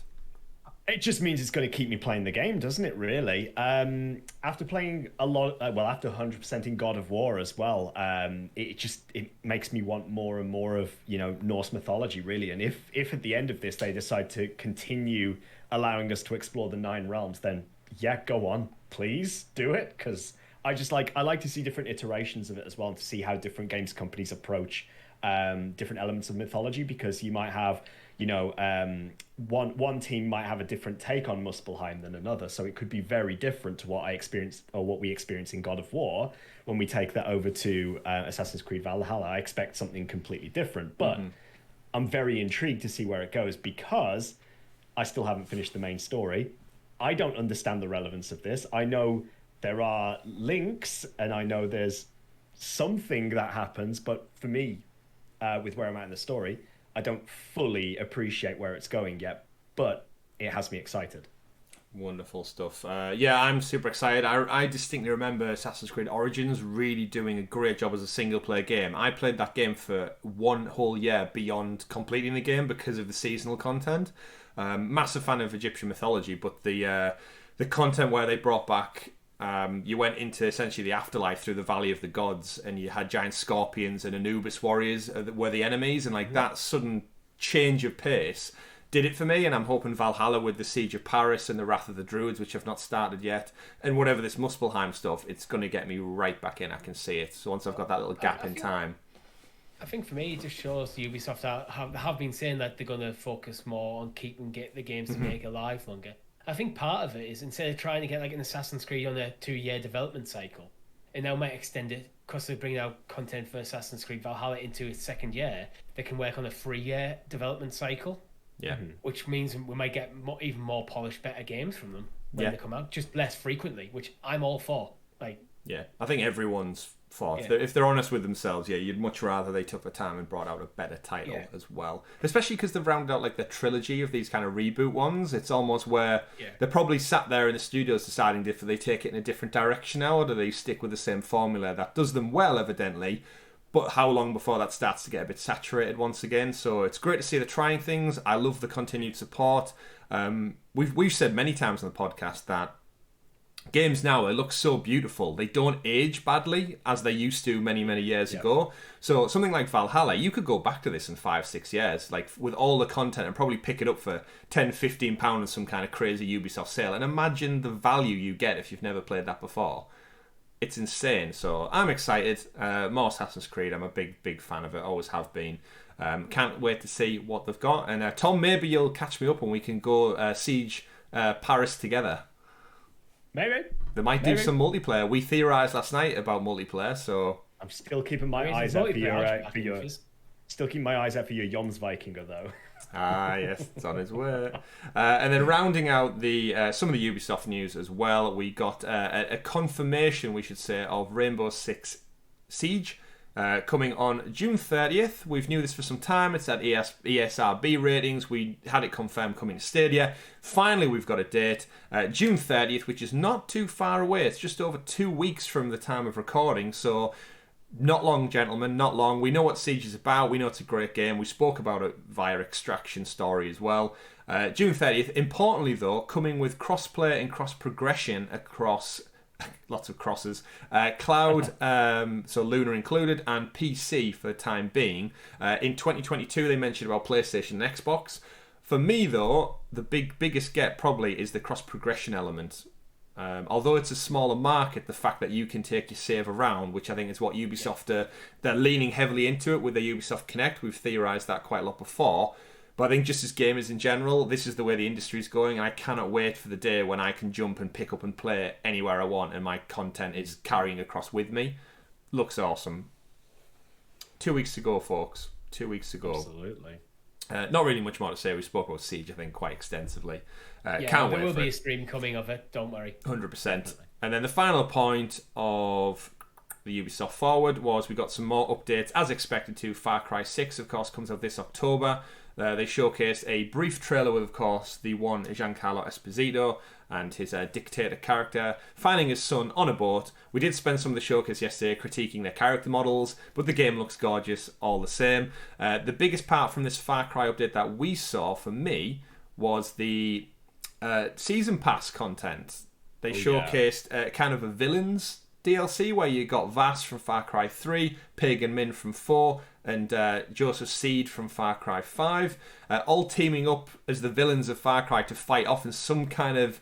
It just means it's going to keep me playing the game, doesn't it, really? After playing a lot... after 100% in God of War as well, it makes me want more and more of, Norse mythology, really. And if at the end of this they decide to continue allowing us to explore the 9 realms, then yeah, go on. Please do it, because... I like to see different iterations of it as well, and to see how different games companies approach different elements of mythology, because you might have, one team might have a different take on Muspelheim than another, so it could be very different to what I experienced or what we experience in God of War. When we take that over to Assassin's Creed Valhalla, I expect something completely different, but I'm very intrigued to see where it goes, because I still haven't finished the main story. I don't understand the relevance of this. I know there are links, and I know there's something that happens, but for me, with where I'm at in the story, I don't fully appreciate where it's going yet, but it has me excited. Wonderful stuff. I'm super excited. I distinctly remember Assassin's Creed Origins really doing a great job as a single-player game. I played that game for 1 whole year beyond completing the game because of the seasonal content. Massive fan of Egyptian mythology, but the content where they brought back... you went into essentially the afterlife through the Valley of the Gods, and you had giant scorpions and Anubis warriors were the enemies, and that sudden change of pace did it for me. And I'm hoping Valhalla with the Siege of Paris and the Wrath of the Druids, which I've not started yet, and whatever this Muspelheim stuff, it's going to get me right back in. I can see it. So once I've got that little gap in time. I think for me, it just shows Ubisoft have been saying that they're going to focus more on keeping the games to make alive longer. I think part of it is, instead of trying to get like an Assassin's Creed on a 2-year development cycle, and now might extend it because they're bringing out content for Assassin's Creed Valhalla into its 2nd year, they can work on a 3-year development cycle. Yeah. Which means we might get even more polished, better games from them when they come out, just less frequently, which I'm all for. Like, Yeah, I think everyone's thought. Yeah. If they're honest with themselves, yeah, you'd much rather they took the time and brought out a better title as well. Especially because they've rounded out like the trilogy of these kind of reboot ones. It's almost where they're probably sat there in the studios deciding if they take it in a different direction now, or do they stick with the same formula that does them well, evidently. But how long before that starts to get a bit saturated once again? So it's great to see they're trying things. I love the continued support. We've said many times on the podcast that games now, they look so beautiful. They don't age badly as they used to many, many years ago. So something like Valhalla, you could go back to this in 5-6 years, like with all the content, and probably pick it up for £10-15 in some kind of crazy Ubisoft sale. And imagine the value you get if you've never played that before. It's insane. So I'm excited. More Assassin's Creed. I'm a big fan of it. Always have been. Can't wait to see what they've got. And Tom, maybe you'll catch me up and we can go siege Paris together. Maybe. They might do some multiplayer. We theorised last night about multiplayer, so... I'm still keeping my eyes out for your still keeping my eyes out for your Jomsvikinger, though. Ah, yes, it's on its way. And then rounding out the some of the Ubisoft news as well, we got a confirmation, we should say, of Rainbow Six Siege. Coming on June 30th. We've knew this for some time. It's at ESRB ratings. We had it confirmed coming to Stadia. Finally, we've got a date. June 30th, which is not too far away. It's just over 2 weeks from the time of recording. So, not long, gentlemen. Not long. We know what Siege is about. We know it's a great game. We spoke about it via Extraction Story as well. June 30th. Importantly, though, coming with crossplay and cross-progression across... lots of crosses. Cloud, so Lunar included, and PC for the time being. In 2022, they mentioned about PlayStation and Xbox. For me, though, the biggest get probably is the cross-progression element. Although it's a smaller market, the fact that you can take your save around, which I think is what Ubisoft they're leaning heavily into it with the Ubisoft Connect. We've theorised that quite a lot before. But I think just as gamers in general, this is the way the industry is going. And I cannot wait for the day when I can jump and pick up and play anywhere I want and my content is carrying across with me. Looks awesome. 2 weeks to go, folks. 2 weeks to go. Absolutely. Not really much more to say. We spoke about Siege, I think, quite extensively. Can't wait there for will be it. a stream coming of it. Don't worry. 100%. Definitely. And then the final point of the Ubisoft Forward was we got some more updates, as expected to. Far Cry 6, of course, comes out this October. They showcased a brief trailer with, of course, the one Giancarlo Esposito and his dictator character finding his son on a boat. We did spend some of the showcase yesterday critiquing their character models, but the game looks gorgeous all the same. The biggest part from this Far Cry update that we saw, for me, was the Season Pass content. They showcased kind of a villains DLC where you got Vass from Far Cry 3, Pagan Min from 4, and Joseph Seed from Far Cry 5, all teaming up as the villains of Far Cry to fight off in some kind of...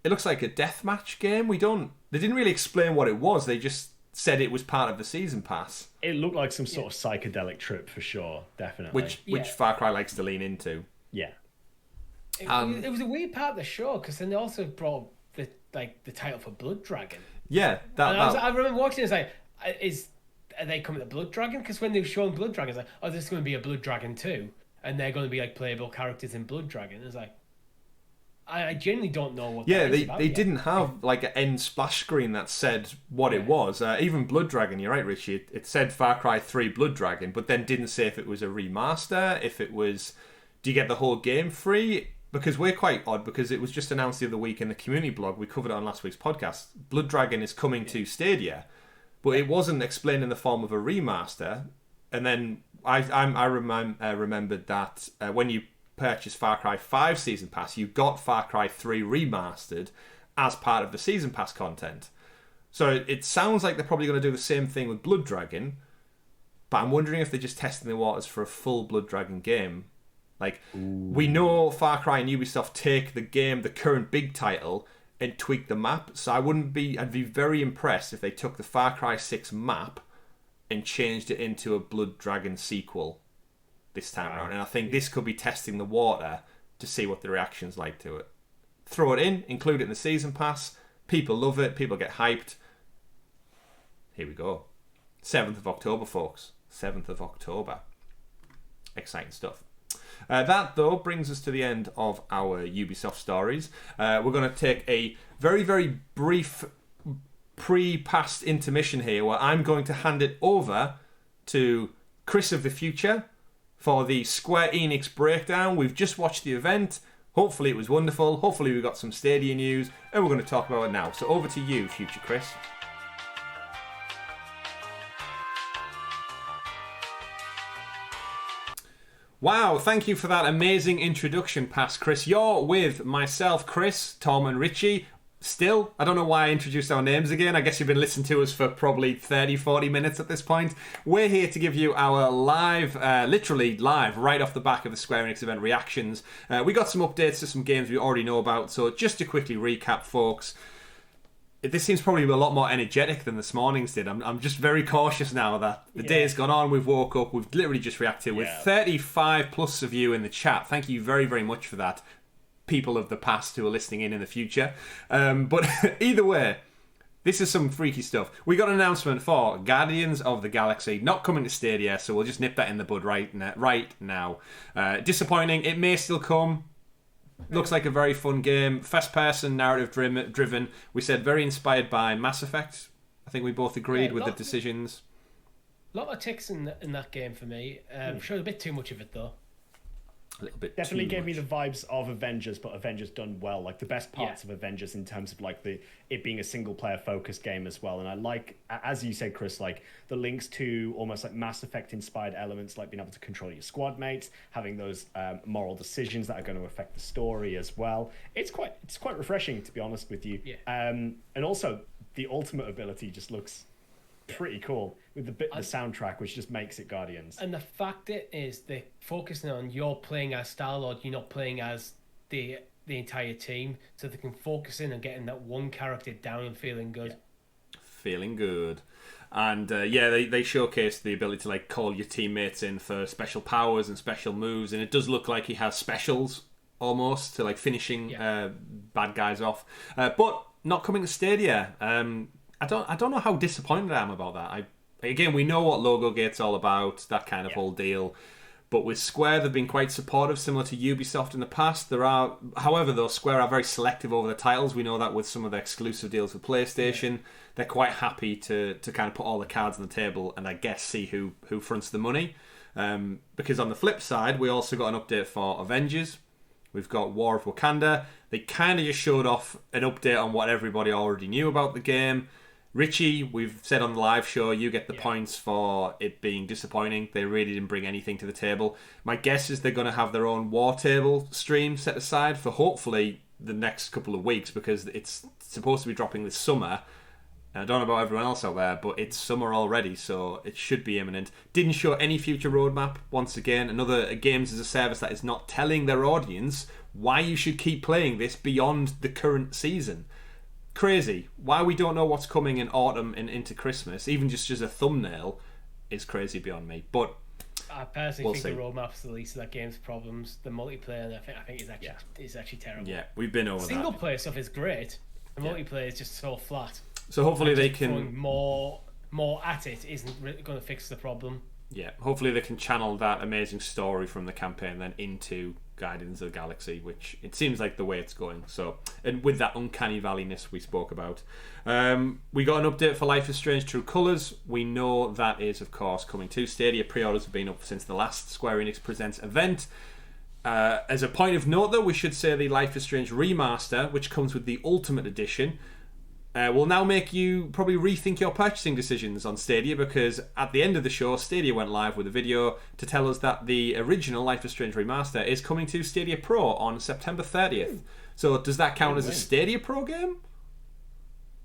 It looks like a deathmatch game. They didn't really explain what it was. They just said it was part of the Season Pass. It looked like some sort of psychedelic trip for sure, definitely. Which Far Cry likes to lean into. Yeah. It was a weird part of the show because then they also brought the title for Blood Dragon. Yeah, I remember watching it. It's like, are they coming to Blood Dragon? Because when they were showing Blood Dragon, it's like, oh, there's going to be a Blood Dragon 2, and they're going to be like playable characters in Blood Dragon. It's like, I genuinely don't know what. Yeah, that is about they yet. didn't have like an end splash screen that said what it was. Even Blood Dragon, you're right, Richie. It said Far Cry 3 Blood Dragon, but then didn't say if it was a remaster, if it was, do you get the whole game free? Because we're quite odd, because it was just announced the other week in the community blog, we covered it on last week's podcast, Blood Dragon is coming to Stadia, but it wasn't explained in the form of a remaster. And then I remembered that when you purchased Far Cry 5 Season Pass, you got Far Cry 3 Remastered as part of the Season Pass content. So it sounds like they're probably going to do the same thing with Blood Dragon, but I'm wondering if they're just testing the waters for a full Blood Dragon game. Like, we know Far Cry and Ubisoft take the game, the current big title, and tweak the map. So I'd be very impressed if they took the Far Cry 6 map and changed it into a Blood Dragon sequel this time around. And I think this could be testing the water to see what the reaction's like to it. Throw it in, include it in the Season Pass. People love it. People get hyped. Here we go. 7th of October, folks. 7th of October. Exciting stuff. That, though, brings us to the end of our Ubisoft stories. We're going to take a very, very brief pre-past intermission here where I'm going to hand it over to Chris of the future for the Square Enix breakdown. We've just watched the event. Hopefully it was wonderful. Hopefully we got some Stadia news, and we're going to talk about it now. So over to you, future Chris. Wow, thank you for that amazing introduction, past Chris. You're with myself, Chris, Tom, and Richie. Still, I don't know why I introduced our names again. I guess you've been listening to us for probably 30, 40 minutes at this point. We're here to give you our live, literally live, right off the back of the Square Enix event reactions. We got some updates to some games we already know about. So just to quickly recap, folks, this seems probably a lot more energetic than this morning's did. I'm just very cautious now that the day's gone on. We've woke up. We've literally just reacted with 35 plus of you in the chat. Thank you very, very much for that. People of the past who are listening in the future. But either way, this is some freaky stuff. We got an announcement for Guardians of the Galaxy not coming to Stadia, so we'll just nip that in the bud right now. Disappointing. It may still come. Looks like a very fun game. First-person, narrative-driven. We said very inspired by Mass Effect. I think we both agreed with the decisions. A lot of ticks in that game for me. Showed a bit too much of it, though. A little bit definitely too gave much. me the vibes of Avengers, but Avengers done well. Like the best parts of Avengers in terms of like it being a single player focused game as well. And I like, as you said, Chris, like the links to almost like Mass Effect inspired elements, like being able to control your squad mates, having those moral decisions that are going to affect the story as well. It's quite refreshing, to be honest with you. Yeah. And also the ultimate ability just looks pretty cool with the soundtrack, which just makes it Guardians. And the fact is they're focusing on you're playing as Star-Lord, you're not playing as the entire team, so they can focus in on getting that one character down and feeling good. Feeling good. And they showcased the ability to like call your teammates in for special powers and special moves, and it does look like he has specials almost to like finishing bad guys off. But not coming to Stadia. I don't know how disappointed I am about that. Again, we know what Logo Gate's all about, that kind of whole deal. But with Square, they've been quite supportive, similar to Ubisoft in the past. However, though, Square are very selective over the titles. We know that with some of the exclusive deals with PlayStation, they're quite happy to kind of put all the cards on the table and I guess see who fronts the money. Because on the flip side, we also got an update for Avengers. We've got War of Wakanda. They kind of just showed off an update on what everybody already knew about the game. Richie, we've said on the live show, you get the points for it being disappointing. They really didn't bring anything to the table. My guess is they're going to have their own War Table stream set aside for hopefully the next couple of weeks, because it's supposed to be dropping this summer. I don't know about everyone else out there, but it's summer already, so it should be imminent. Didn't show any future roadmap. Once again, another games as a service that is not telling their audience why you should keep playing this beyond the current season. Crazy. Why we don't know what's coming in autumn and into Christmas, even just as a thumbnail, is crazy beyond me. But I personally think the roadmap's the least of that game's problems. The multiplayer, I think is actually terrible. Yeah, we've been over Single player stuff is great. The multiplayer is just so flat. So hopefully they throwing can more at it isn't really going to fix the problem. Yeah, hopefully they can channel that amazing story from the campaign then into Guardians of the Galaxy, which it seems like the way it's going. So, and with that uncanny valleyness we spoke about. We got an update for Life is Strange True Colours. We know that is, of course, coming to Stadia. Pre-orders have been up since the last Square Enix Presents event. As a point of note, though, we should say the Life is Strange Remaster, which comes with the Ultimate Edition, will now make you probably rethink your purchasing decisions on Stadia, because at the end of the show, Stadia went live with a video to tell us that the original Life is Strange Remaster is coming to Stadia Pro on September 30th. So does that count as a Stadia Pro game?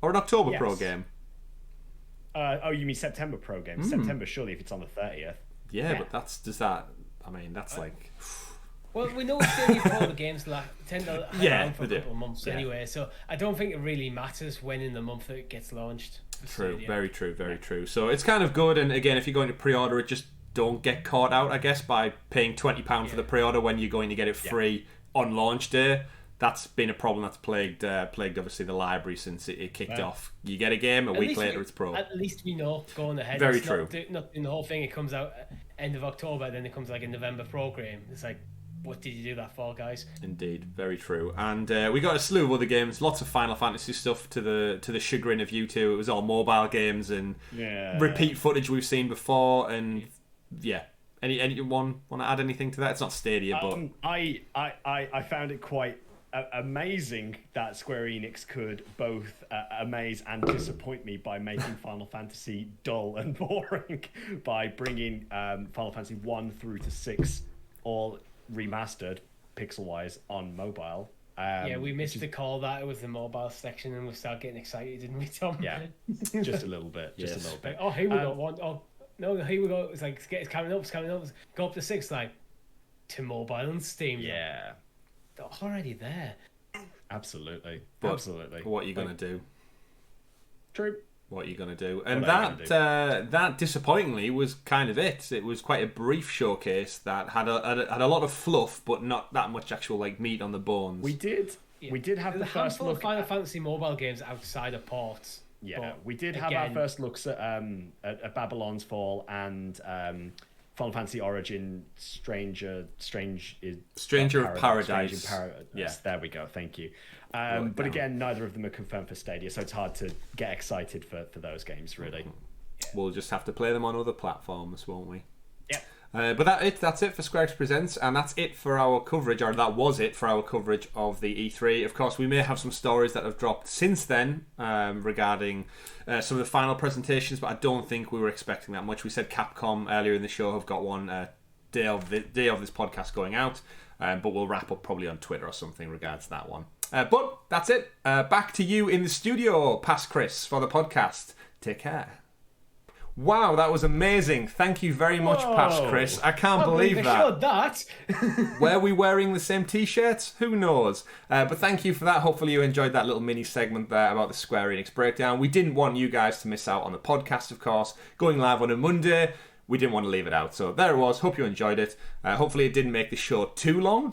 Or an October Pro game? You mean September Pro game? September, surely, if it's on the 30th. Yeah, but that's like... Well, we know Stadia Pro the games tend to hang around for a couple of months anyway, so I don't think it really matters when in the month that it gets launched. True, very true, very true. So it's kind of good, and again, if you're going to pre-order it, just don't get caught out, I guess, by paying £20 for the pre-order when you're going to get it free on launch day. That's been a problem that's plagued obviously the library since it kicked off. You get a game, a week later it's pro. At least we know going ahead. Very it's true. Not in the whole thing, it comes out end of October, then it comes like a November Pro game. It's like, what did you do that for, guys? Indeed, very true. And we got a slew of other games, lots of Final Fantasy stuff to the chagrin of you two. It was all mobile games and repeat footage we've seen before. And yeah, anyone want to add anything to that? It's not Stadia, but I found it quite amazing that Square Enix could both amaze and disappoint me by making Final Fantasy dull and boring by bringing Final Fantasy 1 through to 6 all remastered pixel-wise on mobile. We missed the call that it was the mobile section, and we started getting excited, didn't we, Tom? Yeah, just a little bit. Just a little bit. Like, oh, here we go. One. Oh, no, here we go. It's like it's coming up. Go up to 6, like to mobile and Steam. Yeah, they're already there. Absolutely. But what are you gonna do? True. What are you going to do? And that disappointingly was kind of it. It was quite a brief showcase that had a lot of fluff, but not that much actual like meat on the bones. We did have the first look at Final Fantasy mobile games outside of ports. Yeah, we did have our first looks at Babylon's Fall and Final Fantasy Origin Stranger of Paradise. Yes, there we go. Thank you. But again, neither of them are confirmed for Stadia, so it's hard to get excited for those games, really. We'll just have to play them on other platforms, won't we? Yeah. But that's it for Square Enix Presents, and that's it for our coverage, or that was it for our coverage of the E3. Of course, we may have some stories that have dropped since then regarding some of the final presentations, but I don't think we were expecting that much. We said Capcom earlier in the show have got one day of this podcast going out, but we'll wrap up probably on Twitter or something regards that one. But that's it. Back to you in the studio, past Chris, for the podcast. Take care. Wow, that was amazing. Thank you very much, past Chris. I can't believe that. Showed that. Were we wearing the same t-shirts? Who knows? But thank you for that. Hopefully you enjoyed that little mini segment there about the Square Enix breakdown. We didn't want you guys to miss out on the podcast, of course. Going live on a Monday. We didn't want to leave it out. So there it was. Hope you enjoyed it. Hopefully it didn't make the show too long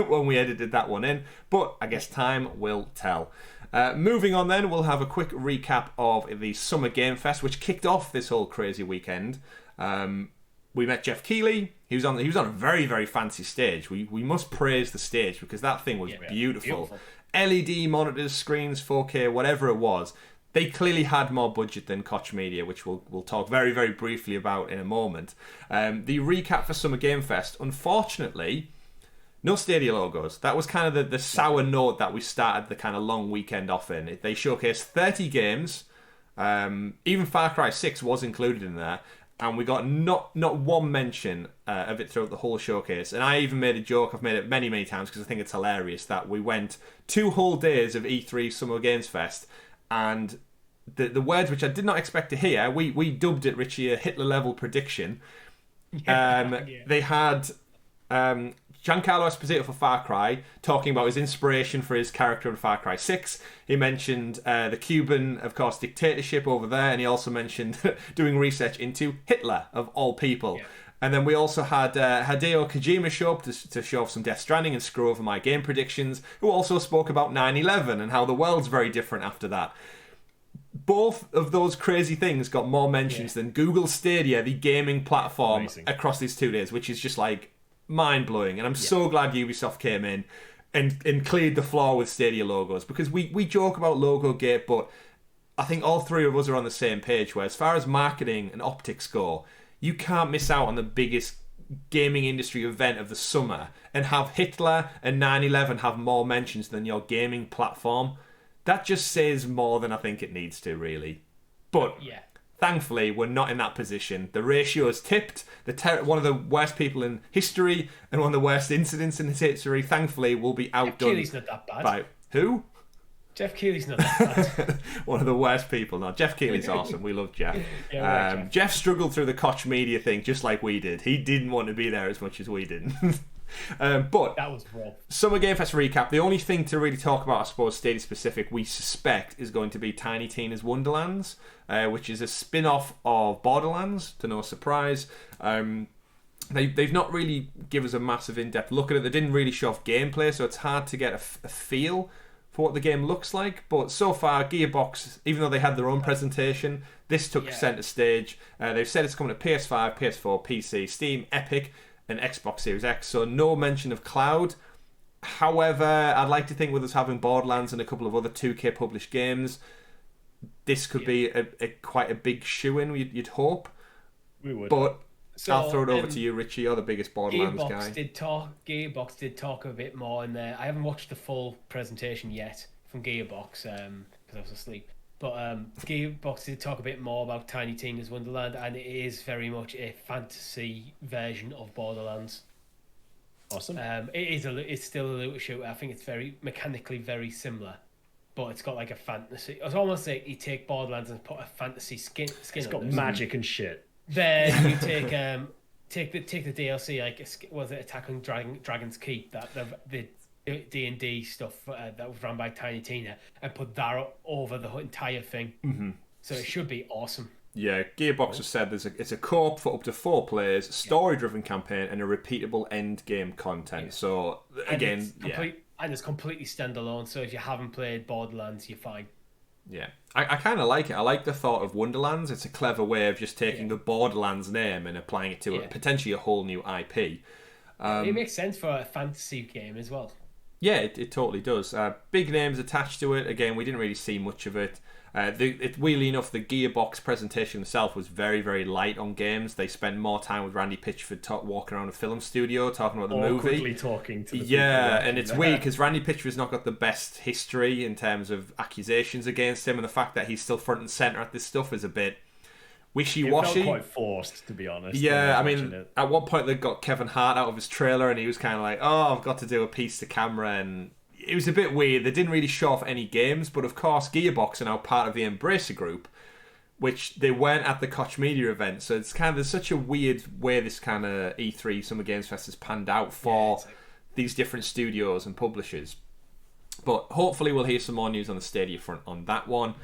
when we edited that one in. But I guess time will tell. Moving on then, we'll have a quick recap of the Summer Game Fest, which kicked off this whole crazy weekend. We met Jeff Keighley. He was on a very, very fancy stage. We must praise the stage because that thing was beautiful. LED monitors, screens, 4K, whatever it was. They clearly had more budget than Koch Media, which we'll talk very, very briefly about in a moment. The recap for Summer Game Fest, unfortunately, no Stadia logos. That was kind of the sour note that we started the kind of long weekend off in. They showcased 30 games. Even Far Cry 6 was included in there. And we got not one mention of it throughout the whole showcase. And I even made a joke, I've made it many, many times because I think it's hilarious, that we went 2 whole days of E3 Summer Games Fest. And the words which I did not expect to hear, we dubbed it, Richie, a Hitler-level prediction. They had Giancarlo Esposito for Far Cry talking about his inspiration for his character in Far Cry 6. He mentioned the Cuban, of course, dictatorship over there, and he also mentioned doing research into Hitler, of all people. Yeah. And then we also had Hideo Kojima show up to show off some Death Stranding and screw over my game predictions, who also spoke about 9/11 and how the world's very different after that. Both of those crazy things got more mentions than Google Stadia, the gaming platform, across these 2 days, which is just like mind-blowing. And I'm so glad Ubisoft came in and cleared the floor with Stadia logos, because we joke about logo gate, but I think all 3 of us are on the same page, where as far as marketing and optics go, you can't miss out on the biggest gaming industry event of the summer and have Hitler and 9/11 have more mentions than your gaming platform. That just says more than I think it needs to, really. But thankfully, we're not in that position. The ratio is tipped. One of the worst people in history and one of the worst incidents in history, thankfully, will be outdone. Jeff Keighley's not that bad. By who? Jeff Keighley's not that bad. One of the worst people. No, Jeff Keighley's awesome. We love Jeff. Jeff struggled through the Koch Media thing just like we did. He didn't want to be there as much as we did. But that was rough. Summer Game Fest recap. The only thing to really talk about, I suppose, Stadia specific, we suspect is going to be Tiny Tina's Wonderlands, which is a spin-off of Borderlands, to no surprise. They've not really given us a massive in-depth look at it. They didn't really show off gameplay, so it's hard to get a feel for what the game looks like. But so far, Gearbox, even though they had their own presentation, this took centre stage. They've said it's coming to PS5, PS4, PC, Steam, Epic, an Xbox Series X, so no mention of cloud. However, I'd like to think with us having Borderlands and a couple of other 2K published games, this could be a quite a big shoo-in, you'd hope. We would. But I'll throw it over to you, Richie. You're the biggest Borderlands guy. Gearbox did talk a bit more in there. I haven't watched the full presentation yet from Gearbox because I was asleep. But Gearbox did talk a bit more about Tiny Tina's Wonderland, and it is very much a fantasy version of Borderlands. Awesome. It's still a looter shooter. I think it's very mechanically very similar, but it's got like a fantasy. It's almost like you take Borderlands and put a fantasy skin. It's got magic and shit. Then you take the DLC, like was it Attack on Dragon's Keep, that the D&D stuff that was run by Tiny Tina, and put that over the entire thing. Mm-hmm. So it should be awesome. Yeah, Gearbox has said it's a co-op for up to 4 players, story-driven campaign, and a repeatable end-game content. Yeah. So again, and it's completely standalone. So if you haven't played Borderlands, you're fine. Yeah, I kind of like it. I like the thought of Wonderlands. It's a clever way of just taking the Borderlands name and applying it to potentially a whole new IP. It makes sense for a fantasy game as well. Yeah, it totally does. Big names attached to it. Again, we didn't really see much of it. Weirdly enough, the Gearbox presentation itself was very, very light on games. They spent more time with Randy Pitchford walking around a film studio talking about the movie. Awkwardly talking to the and it's weird because Randy Pitchford's not got the best history in terms of accusations against him, and the fact that he's still front and centre at this stuff is a bit wishy-washy. It felt quite forced, to be honest. Yeah, I mean, at one point they got Kevin Hart out of his trailer and he was kind of like, oh, I've got to do a piece to camera, and it was a bit weird. They didn't really show off any games, but of course Gearbox are now part of the Embracer Group, which they weren't at the Koch Media event, so it's kind of, there's such a weird way this kind of E3 Summer Games Fest has panned out for these different studios and publishers. But hopefully we'll hear some more news on the Stadia front on that one.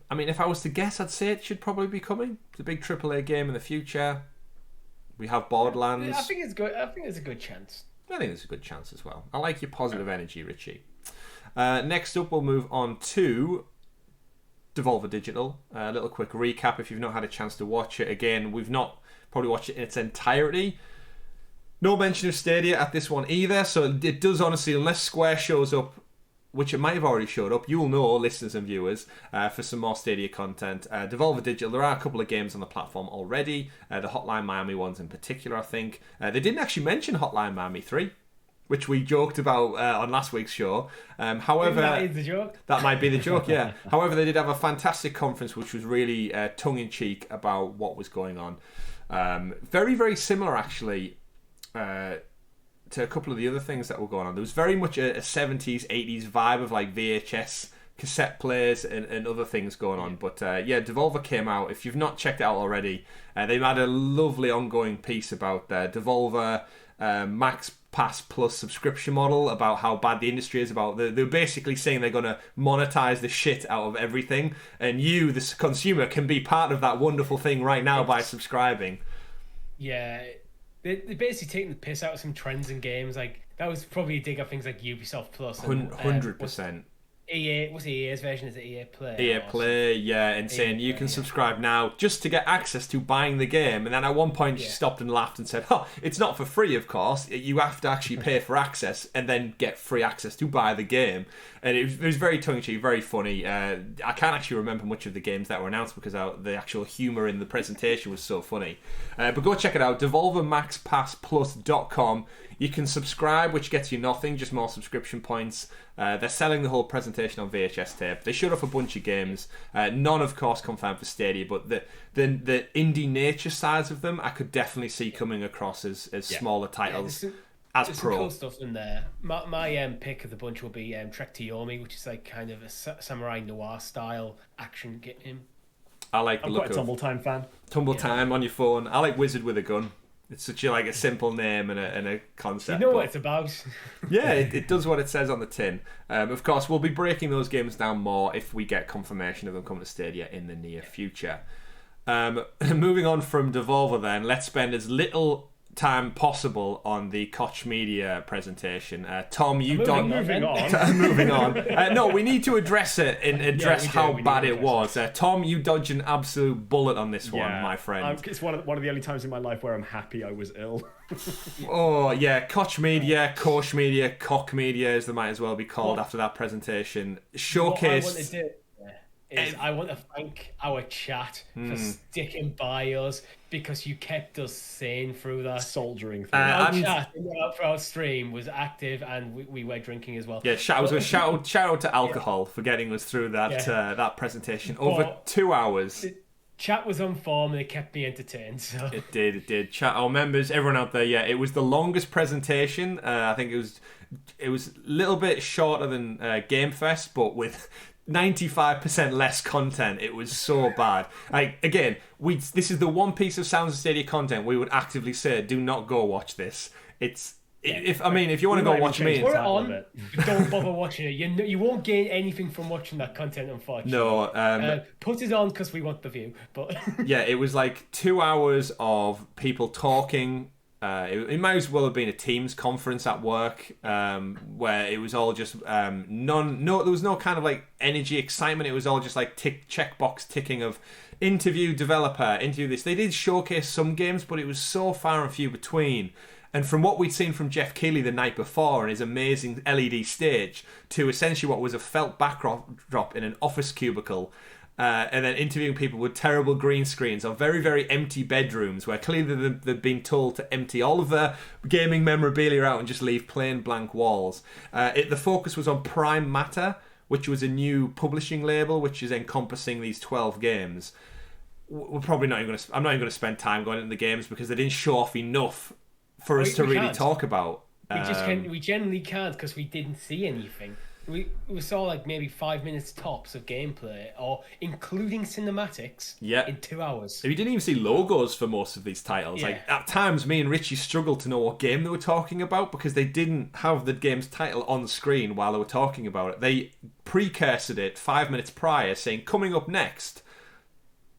I mean, if I was to guess, I'd say it should probably be coming. It's a big AAA game in the future. We have Borderlands. I think it's good. I think there's a good chance. I think there's a good chance as well. I like your positive energy, Richie. Next up, we'll move on to Devolver Digital. A little quick recap if you've not had a chance to watch it. Again, we've not probably watched it in its entirety. No mention of Stadia at this one either, so it does honestly, unless Square shows up, which it might have already showed up, you'll know, listeners and viewers, for some more Stadia content. Devolver Digital, there are a couple of games on the platform already, the Hotline Miami ones in particular, I think. They didn't actually mention Hotline Miami 3, which we joked about on last week's show. However, that is the joke. That might be the joke, yeah. However, they did have a fantastic conference, which was really tongue-in-cheek about what was going on. Very, very similar, actually, to a couple of the other things that were going on. There was very much a 70s, 80s vibe of like VHS cassette players and other things going on. But Devolver came out. If you've not checked it out already, they had a lovely ongoing piece about Devolver Max Pass Plus subscription model, about how bad the industry is. They're basically saying they're going to monetize the shit out of everything, and you, the consumer, can be part of that wonderful thing right now by subscribing. Yeah. They're basically taking the piss out of some trends in games. Like, that was probably a dig at things like Ubisoft Plus. 100%. EA, what's EA's version? Is it EA Play? EA Play, yeah, and saying you can subscribe now just to get access to buying the game. And then at one point she stopped and laughed and said, it's not for free, of course. You have to actually pay for access and then get free access to buy the game. And it was very tongue-in-cheek, very funny. I can't actually remember much of the games that were announced because the actual humour in the presentation was so funny. But go check it out, DevolverMaxPassPlus.com. You can subscribe, which gets you nothing, just more subscription points. They're selling the whole presentation on VHS tape. They showed off a bunch of games. None, of course, confirmed for Stadia, but the indie nature sides of them, I could definitely see coming across as smaller titles. There's some cool stuff in there. My pick of the bunch will be Trek to Yomi, which is like kind of a samurai noir style action game. I like the I'm look quite a Tumble Time fan. Tumble Time on your phone. I like Wizard with a Gun. It's such a simple name and a concept. You know what it's about. Yeah, it does what it says on the tin. Of course, we'll be breaking those games down more if we get confirmation of them coming to Stadia in the near future. Moving on from Devolver then, let's spend as little time possible on the Koch Media presentation. Tom, you don't. Moving on. Moving on. No, we need to address it and address how bad it was. Tom, you dodged an absolute bullet on this one, my friend. It's one of the only times in my life where I'm happy I was ill. Oh yeah, Koch Media, Koch Media, as they might as well be called after that presentation. Showcased. I want to thank our chat for sticking by us because you kept us sane through that. Soldiering through our chat for our stream was active and we were drinking as well. Yeah, shout out to alcohol for getting us through that that presentation over 2 hours. Chat was on form and it kept me entertained. So. It did. Chat, our members, everyone out there, it was the longest presentation. I think it was a little bit shorter than Game Fest, but with 95% less content. It was so bad. Like, again, this is the one piece of Sounds of Stadia content we would actively say, do not go watch this. If you want to go watch me, don't bother watching it. You won't gain anything from watching that content, unfortunately. No, put it on because we want the view. But yeah, it was like 2 hours of people talking. It might as well have been a Teams conference at work, where it was all just there was no kind of like energy, excitement. It was all just like checkbox ticking of interview developer, interview this. They did showcase some games, but it was so far and few between. And from what we'd seen from Jeff Keighley the night before and his amazing LED stage to essentially what was a felt backdrop in an office cubicle, and then interviewing people with terrible green screens or very, very empty bedrooms where clearly they've been told to empty all of their gaming memorabilia out and just leave plain blank walls. The focus was on Prime Matter, which was a new publishing label which is encompassing these 12 games. We're probably not even going to... I'm not even going to spend time going into the games because they didn't show off enough for us to really talk about. We generally can't because we didn't see anything. We saw like maybe 5 minutes tops of gameplay, or including cinematics, in 2 hours. We didn't even see logos for most of these titles. Yeah. Like at times, me and Richie struggled to know what game they were talking about because they didn't have the game's title on the screen while they were talking about it. They precursored it 5 minutes prior, saying coming up next,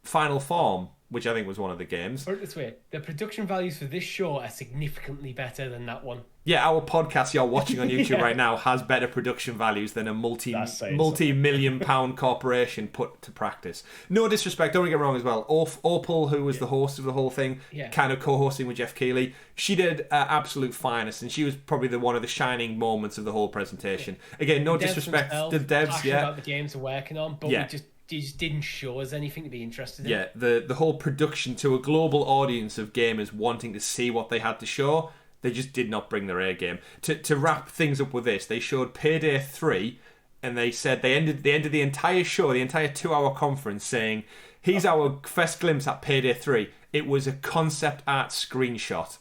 Final Form, which I think was one of the games. Put it this way, the production values for this show are significantly better than that one. Yeah, our podcast you're watching on YouTube right now has better production values than a multi-million pound corporation put to practice. No disrespect, don't get me wrong as well. Opal, who was the host of the whole thing, kind of co-hosting with Jeff Keighley, she did absolute finest, and she was probably one of the shining moments of the whole presentation. Again, no disrespect to the devs, about the games they're working on, but they just didn't show us anything to be interested in. Yeah, the whole production to a global audience of gamers wanting to see what they had to show, they just did not bring their A game. To wrap things up with this, they showed Payday 3, and they said they ended the entire show, the entire 2 hour conference, saying, here's our first glimpse at Payday 3. It was a concept art screenshot.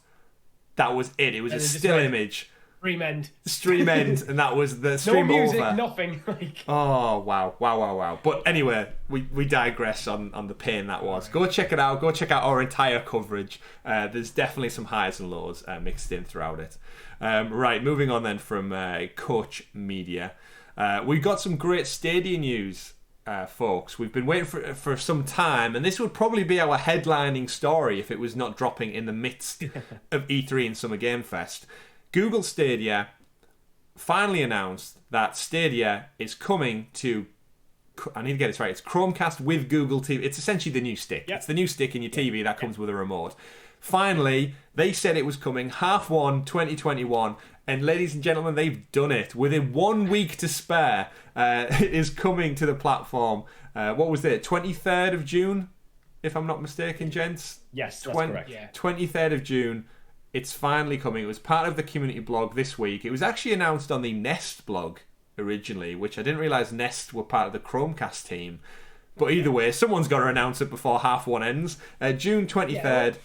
That was it. It was a still image. Stream end, and that was the stream over. No music, over. Nothing. Oh, wow. But anyway, we digress on the pain that was. Go check it out. Go check out our entire coverage. There's definitely some highs and lows mixed in throughout it. Right, moving on then from Koch Media. We've got some great Stadia news, folks. We've been waiting for some time, and this would probably be our headlining story if it was not dropping in the midst of E3 and Summer Game Fest. Google Stadia finally announced that Stadia is coming to... I need to get this right. It's Chromecast with Google TV. It's essentially the new stick. Yep. It's the new stick in your TV that comes with a remote. Finally, they said it was coming half 1 2021. And ladies and gentlemen, they've done it. Within 1 week to spare, it is coming to the platform. What was it? 23rd of June, if I'm not mistaken, gents? Yes, that's correct. Yeah. 23rd of June. It's finally coming. It was part of the community blog this week. It was actually announced on the Nest blog originally, which I didn't realise Nest were part of the Chromecast team. But either way, someone's got to announce it before half 1 ends. June 23rd,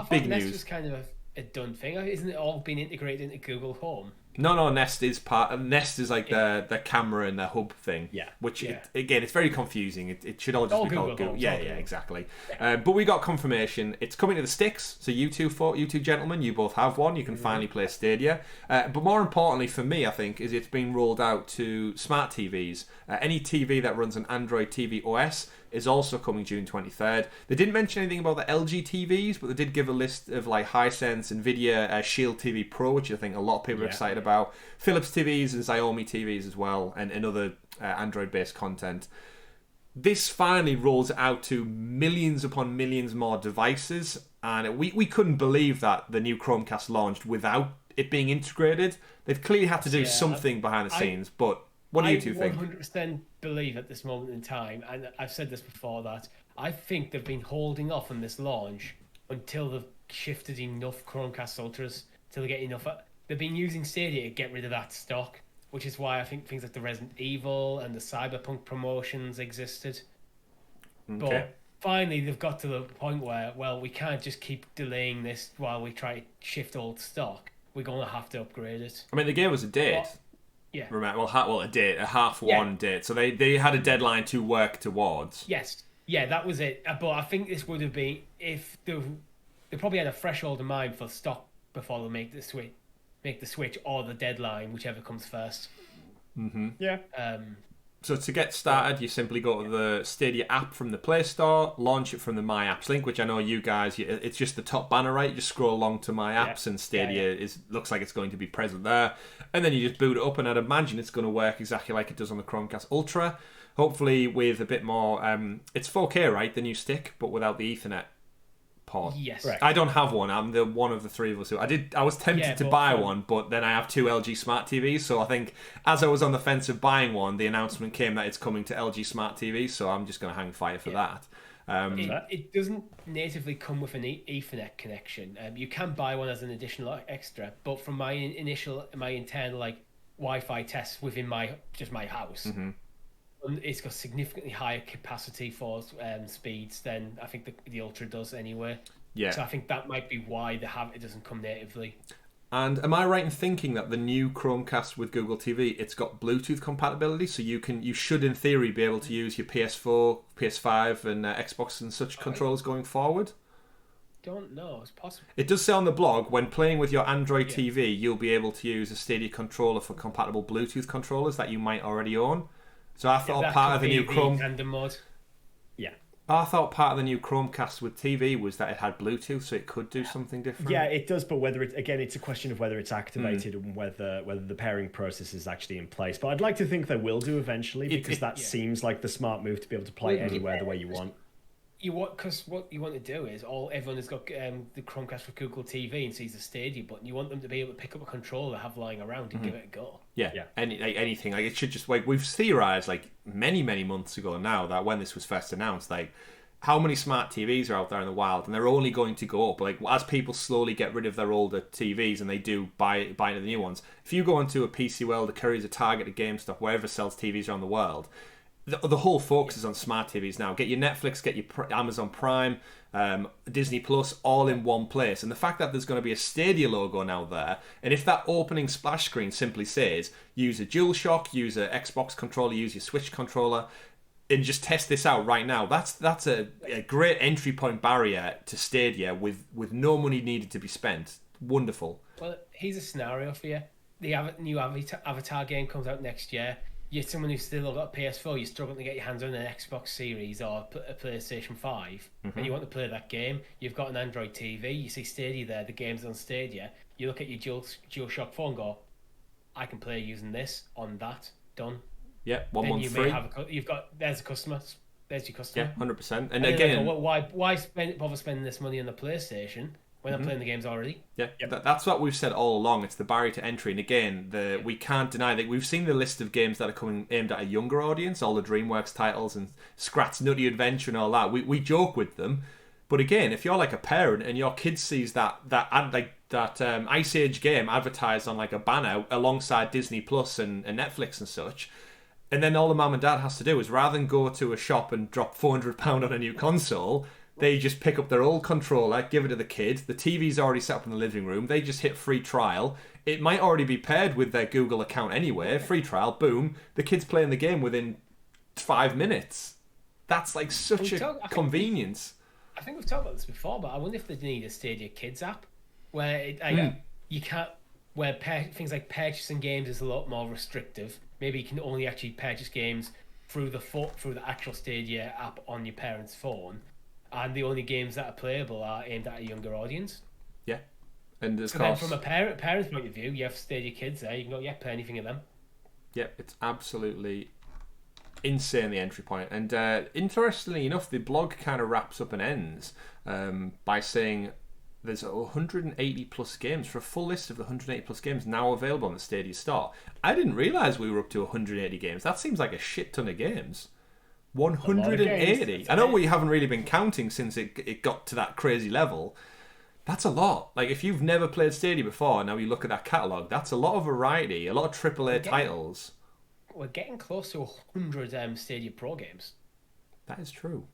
big news. Nest was kind of a done thing. Isn't it all been integrated into Google Home? No, Nest is part of... Nest is like the camera and the hub thing. Yeah. Which, again, it's very confusing. It should all just be called Google. Yeah, exactly. Yeah. But we got confirmation. It's coming to the sticks. So you two gentlemen, you both have one. You can finally play Stadia. But more importantly for me, I think, is it's being rolled out to smart TVs. Any TV that runs an Android TV OS is also coming June 23rd. They didn't mention anything about the LG TVs, but they did give a list of like Hisense, Nvidia, Shield TV Pro, which I think a lot of people are excited about. Philips TVs and Xiaomi TVs as well, and other Android-based content. This finally rolls out to millions upon millions more devices, and we couldn't believe that the new Chromecast launched without it being integrated. They've clearly had to do something behind the scenes, but what do you two think? I 100% believe at this moment in time, and I've said this before, that I think they've been holding off on this launch until they've shifted enough Chromecast Ultras, till they get enough. They've been using Stadia to get rid of that stock, which is why I think things like the Resident Evil and the Cyberpunk promotions existed. Okay. But finally, they've got to the point where, well, we can't just keep delaying this while we try to shift old stock. We're going to have to upgrade it. I mean, they gave us a date. Yeah. Well, a date, a half-one date. So they had a deadline to work towards. Yes. Yeah, that was it. But I think this would have been, if they probably had a threshold in mind for stock before they make the switch or the deadline, whichever comes first. Mm-hmm. Yeah. So to get started, you simply go to the Stadia app from the Play Store, launch it from the My Apps link, which I know you guys, it's just the top banner, right? You just scroll along to My Apps and Stadia looks like it's going to be present there. And then you just boot it up, and I'd imagine it's going to work exactly like it does on the Chromecast Ultra. Hopefully with a bit more, it's 4K, right? The new stick, but without the Ethernet port. Yes. Right. I don't have one. I'm the one of the three of us who I was tempted to buy one, but then I have two LG smart TVs, so I think as I was on the fence of buying one, the announcement came that it's coming to LG smart TVs, so I'm just going to hang fire for that. It doesn't natively come with an Ethernet connection. You can buy one as an additional extra, but from my internal like Wi-Fi tests within my house, it's got significantly higher capacity for speeds than I think the Ultra does anyway. Yeah. So I think that might be why it doesn't come natively. And am I right in thinking that the new Chromecast with Google TV, it's got Bluetooth compatibility, so you should in theory be able to use your PS4, PS5, and Xbox and such controllers going forward? Don't know. It's possible. It does say on the blog, when playing with your Android TV, you'll be able to use a Stadia controller for compatible Bluetooth controllers that you might already own. So I thought part of the new I thought part of the new Chromecast with TV was that it had Bluetooth, so it could do something different. Yeah, it does, but whether it's a question of whether it's activated and whether the pairing process is actually in place. But I'd like to think they will do eventually, because that seems like the smart move to be able to play anywhere the way you want. Because what you want to do is everyone has got the Chromecast for Google TV and sees the Stadia button. You want them to be able to pick up a controller they have lying around and give it a go. Yeah. Anything it should just we've theorized many months ago now that when this was first announced, how many smart TVs are out there in the wild, and they're only going to go up. As people slowly get rid of their older TVs and they do buy into the new ones. If you go into a PC World, a Currys, a Target, a GameStop, wherever sells TVs around the world. The whole focus is on smart TVs now. Get your Netflix, get your Amazon Prime, Disney Plus, all in one place. And the fact that there's going to be a Stadia logo now there, and if that opening splash screen simply says, use a DualShock, use an Xbox controller, use your Switch controller, and just test this out right now, that's a great entry point barrier to Stadia with no money needed to be spent. Wonderful. Well, here's a scenario for you. The new Avatar game comes out next year. You're someone who's still got a PS4, you're struggling to get your hands on an Xbox Series or a PlayStation 5, and you want to play that game. You've got an Android TV, you see Stadia there, the game's on Stadia. You look at your DualShock 4 and go, I can play using this on that, done. Yeah, one then month you free. There's a customer. There's your customer. Yeah, 100%. And then again, go, well, why bother spending this money on the PlayStation when I'm playing the games already? Yeah, that's what we've said all along. It's the barrier to entry. And again, we can't deny that we've seen the list of games that are coming aimed at a younger audience, all the DreamWorks titles and Scrat's Nutty Adventure and all that. We joke with them. But again, if you're like a parent and your kid sees that Ice Age game advertised on a banner alongside Disney Plus and Netflix and such, and then all the mum and dad has to do is, rather than go to a shop and drop £400 on a new console, they just pick up their old controller, give it to the kid. The TV's already set up in the living room. They just hit free trial. It might already be paired with their Google account anyway. Free trial, boom. The kid's playing the game within 5 minutes. That's such a convenience. I think we've talked about this before, but I wonder if they need a Stadia Kids app where you can't, where things like purchasing games is a lot more restrictive. Maybe you can only actually purchase games through the actual Stadia app on your parents' phone, and the only games that are playable are aimed at a younger audience. Yeah, and So then, from a parent's point of view, you have Stadia kids there. You can go, play anything of them. Yeah, it's absolutely insane, the entry point. And interestingly enough, the blog kind of wraps up and ends by saying there's 180 plus games. For a full list of the 180 plus games now available on the Stadia store. I didn't realise we were up to 180 games. That seems like a shit ton of games. 180. I know we haven't really been counting since it got to that crazy level. That's a lot. Like, if you've never played Stadia before, now you look at that catalogue, that's a lot of variety, a lot of AAA titles. We're getting close to 100 Stadia Pro games. That is true.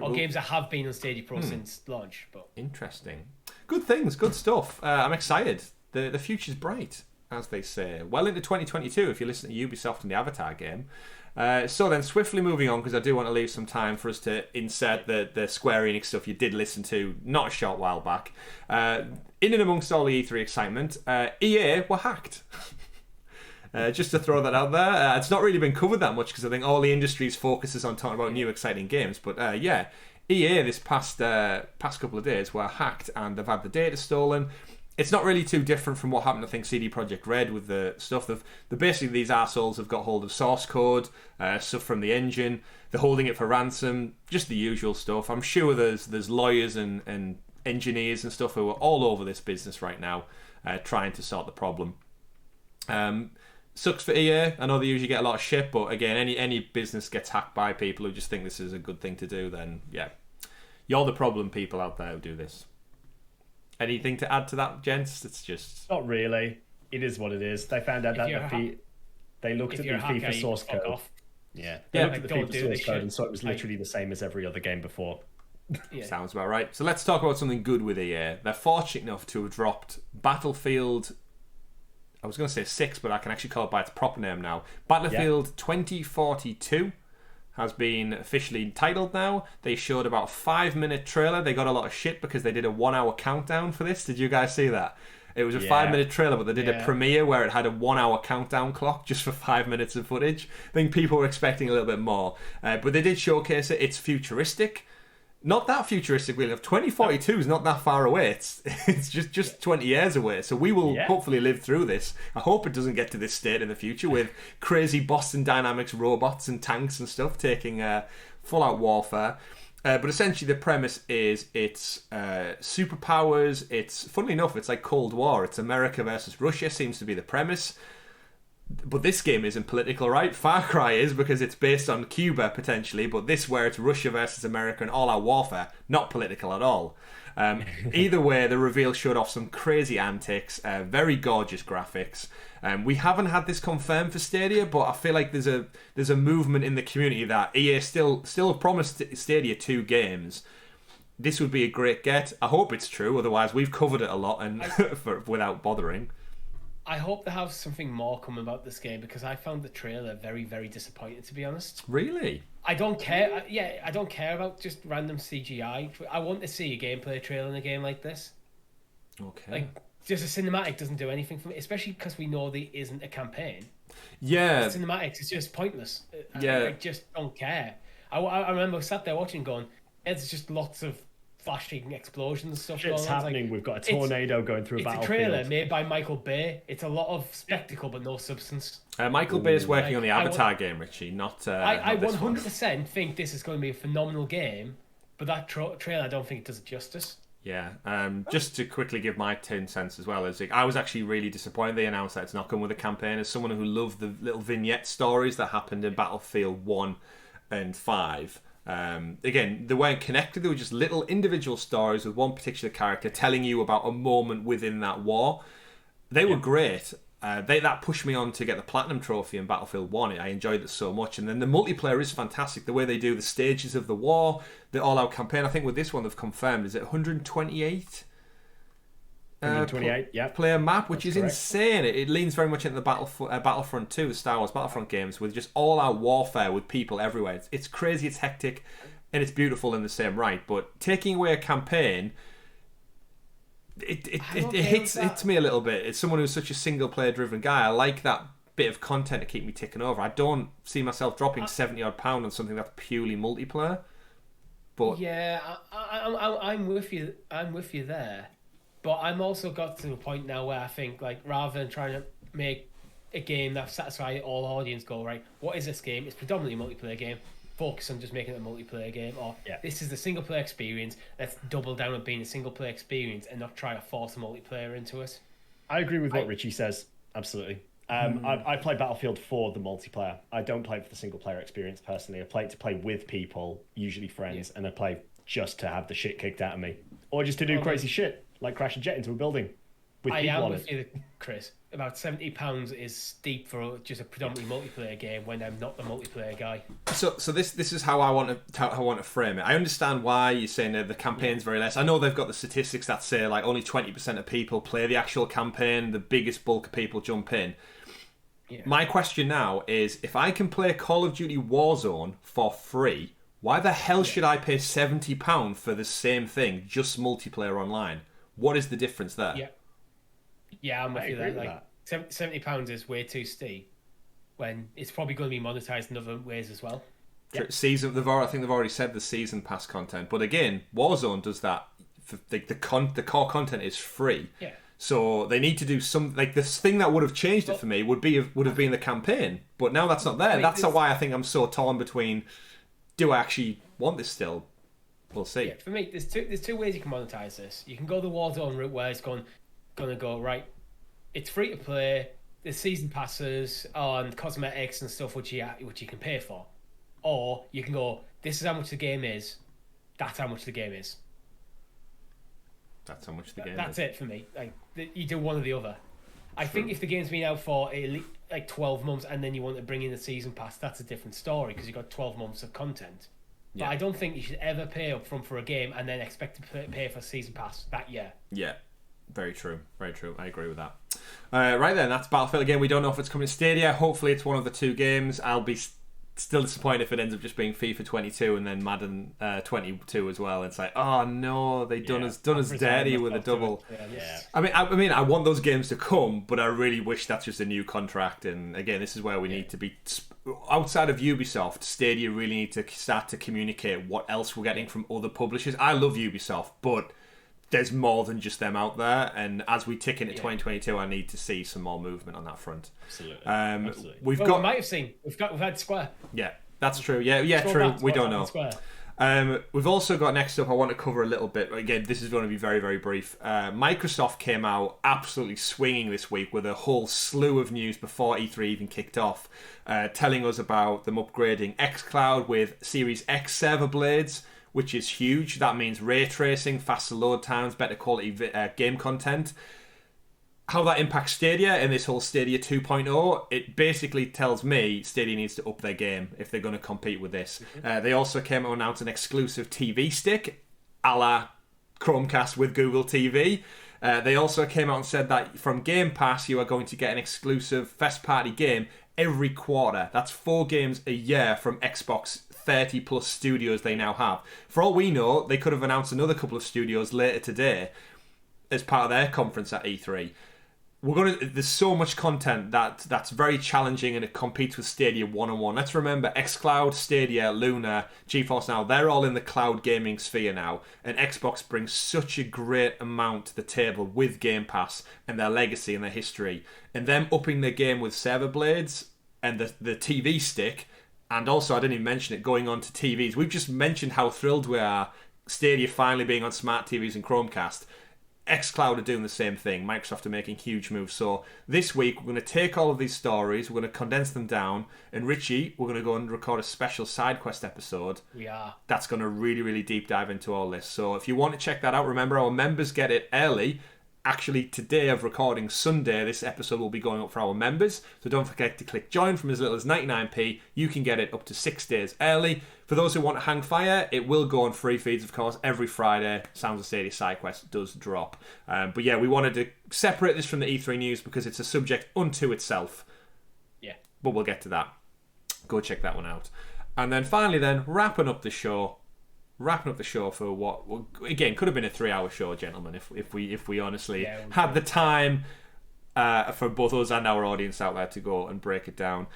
Or games that have been on Stadia Pro since launch. But interesting. Good things, good stuff. I'm excited. The future's bright, as they say. Well into 2022 if you listen to Ubisoft and the Avatar game. So then, swiftly moving on, because I do want to leave some time for us to insert the Square Enix stuff you did listen to not a short while back. In and amongst all the E3 excitement, EA were hacked. Just to throw that out there. It's not really been covered that much because I think all the industry's focus is on talking about new exciting games. But EA this past couple of days were hacked and they've had the data stolen. It's not really too different from what happened, I think, CD Projekt Red with the stuff. Basically, these arseholes have got hold of source code, stuff from the engine. They're holding it for ransom, just the usual stuff. I'm sure there's lawyers and engineers and stuff who are all over this business right now trying to sort the problem. Sucks for EA. I know they usually get a lot of shit, but again, any business gets hacked by people who just think this is a good thing to do, then yeah, you're the problem, people out there who do this. Anything to add to that, gents? It's just not really. It is what it is. They found out that they looked at the FIFA source code. Off. Yeah, they looked at the FIFA source code and saw it was literally the same as every other game before. Yeah. Sounds about right. So let's talk about something good with EA. They're fortunate enough to have dropped Battlefield. I was going to say 6, but I can actually call it by its proper name now. Battlefield 2042 has been officially titled now. They showed about a 5-minute trailer. They got a lot of shit because they did a 1-hour countdown for this. Did you guys see that? It was a 5-minute trailer, but they did a premiere where it had a 1-hour countdown clock just for 5 minutes of footage. I think people were expecting a little bit more. But they did showcase it. It's futuristic. Not that futuristic, really. 2042 is not that far away. It's just 20 years away. So we will hopefully live through this. I hope it doesn't get to this state in the future with crazy Boston Dynamics robots and tanks and stuff taking full-out warfare. But essentially the premise is it's superpowers. Funnily enough, it's like Cold War. It's America versus Russia seems to be the premise. But this game isn't political, right? Far Cry is because it's based on Cuba, potentially, but this where it's Russia versus America and all-out warfare, not political at all. Either way, the reveal showed off some crazy antics, very gorgeous graphics. We haven't had this confirmed for Stadia, but I feel like there's a movement in the community that EA still have promised Stadia 2 games. This would be a great get. I hope it's true, otherwise we've covered it a lot and without bothering. I hope they have something more coming about this game because I found the trailer very, very disappointing, to be honest. Really? I don't care. I don't care about just random CGI. I want to see a gameplay trailer in a game like this. Okay. Like, just a cinematic doesn't do anything for me, especially because we know there isn't a campaign. Yeah. The cinematics is just pointless. Yeah. I just don't care. I remember sat there watching going, it's just lots of flashing explosions and stuff. It's happening. Like, we've got a tornado going through a battlefield. It's a trailer made by Michael Bay. It's a lot of spectacle but no substance. Michael Bay is working on the Avatar game, Richie, not I 100% think this is going to be a phenomenal game, but that trailer, I don't think it does it justice. Yeah, just to quickly give my 10 cents as well, is I was actually really disappointed they announced that it's not coming with a campaign. As someone who loved the little vignette stories that happened in Battlefield 1 and 5, again, they weren't connected. They were just little individual stories with one particular character telling you about a moment within that war. They were great. That pushed me on to get the Platinum Trophy in Battlefield 1. I enjoyed it so much. And then the multiplayer is fantastic. The way they do the stages of the war, the all-out campaign. I think with this one they've confirmed, is it 128? 128, player map, which That's is correct. insane. It leans very much into the Battlefront 2, the Star Wars Battlefront games, with just all-out warfare with people everywhere. It's crazy, it's hectic, and it's beautiful in the same right. But taking away a campaign, it hits me a little bit. It's someone who's such a single-player driven guy. I like that bit of content to keep me ticking over. I don't see myself dropping £70 on something that's purely multiplayer. But yeah, I'm with you. I'm with you there, but I'm also got to a point now where I think like rather than trying to make a game that satisfies all audience goal, right? What is this game? It's predominantly a multiplayer game. Focus on just making it a multiplayer game, or this is the single player experience. Let's double down on being a single player experience and not try to force a multiplayer into it. I agree with what Richie says. Absolutely. I play Battlefield for the multiplayer. I don't play it for the single player experience personally. I play it to play with people, usually friends, and I play just to have the shit kicked out of me, or just to do crazy shit like crash a jet into a building. I am with you, Chris. About £70 is steep for just a predominantly multiplayer game when I'm not the multiplayer guy. So this is how I want to frame it. I understand why you're saying that the campaign's very less. I know they've got the statistics that say like only 20% of people play the actual campaign. The biggest bulk of people jump in. Yeah. My question now is, if I can play Call of Duty Warzone for free, why the hell should I pay £70 for the same thing, just multiplayer online? What is the difference there? Yeah, I'm with you there. Like £70 is way too steep when it's probably going to be monetized in other ways as well. I think they've already said the season pass content, but again, Warzone does that. The core content is free. Yeah. So they need to do some like this thing that would have changed it for me would have been the campaign, but now that's not there. That's why I think I'm so torn between. Do I actually want this still? We'll see. Yeah, for me, there's two ways you can monetize this. You can go the Warzone route where it's gonna go right. It's free to play. There's season passes on cosmetics and stuff which you can pay for, or you can go. This is how much the game is. That's how much the game is. That's how much the game That's is. it for me. Like you do one or the other. I think if the game's been out for like 12 months and then you want to bring in the season pass, that's a different story because you've got 12 months of content. But I don't think you should ever pay up front for a game and then expect to pay for season pass that year. Yeah, very true. Very true. I agree with that. Right then, that's Battlefield. Again, we don't know if it's coming to Stadia. Hopefully it's one of the two games. I'll be still disappointed if it ends up just being FIFA 22 and then Madden 22 as well. It's like, oh no, they've done us dirty with a double. I mean, I want those games to come, but I really wish that's just a new contract. And again, this is where we need to be outside of Ubisoft. Stadia really need to start to communicate what else we're getting from other publishers. I love Ubisoft, but there's more than just them out there, and as we tick into 2022, I need to see some more movement on that front. Absolutely. We might have seen. We've had Square. Yeah, that's true. Yeah, true. We don't know. We've also got next up. I want to cover a little bit. Again, this is going to be very, very brief. Microsoft came out absolutely swinging this week with a whole slew of news before E3 even kicked off, telling us about them upgrading XCloud with Series X server blades, which is huge. That means ray tracing, faster load times, better quality game content. How that impacts Stadia and this whole Stadia 2.0, it basically tells me Stadia needs to up their game if they're going to compete with this. They also came out and announced an exclusive TV stick, a la Chromecast with Google TV. They also came out and said that from Game Pass, you are going to get an exclusive first-party game every quarter. That's 4 games a year from Xbox 30 plus studios they now have. For all we know, they could have announced another couple of studios later today as part of their conference at E3. There's so much content that's very challenging and it competes with Stadia one-on-one. Let's remember xCloud, Stadia, Luna, GeForce Now, they're all in the cloud gaming sphere now, and Xbox brings such a great amount to the table with Game Pass and their legacy and their history, and them upping their game with server blades and the TV stick. And also, I didn't even mention it, going on to TVs. We've just mentioned how thrilled we are, Stadia finally being on smart TVs and Chromecast. xCloud are doing the same thing. Microsoft are making huge moves. So this week, we're going to take all of these stories, we're going to condense them down, and Richie, we're going to go and record a special SideQuest episode. We are. That's going to really, really deep dive into all this. So if you want to check that out, remember our members get it early. Actually, today of recording, Sunday, this episode will be going up for our members. So don't forget to click join from as little as 99p. You can get it up to 6 days early. For those who want to hang fire, it will go on free feeds, of course, every Friday. Sounds of Stadia SideQuest does drop. But yeah, we wanted to separate this from the E3 news because it's a subject unto itself. Yeah. But we'll get to that. Go check that one out. And then finally wrapping up the show for what again could have been a 3-hour show, gentlemen, if we honestly had the time for both us and our audience out there to go and break it down.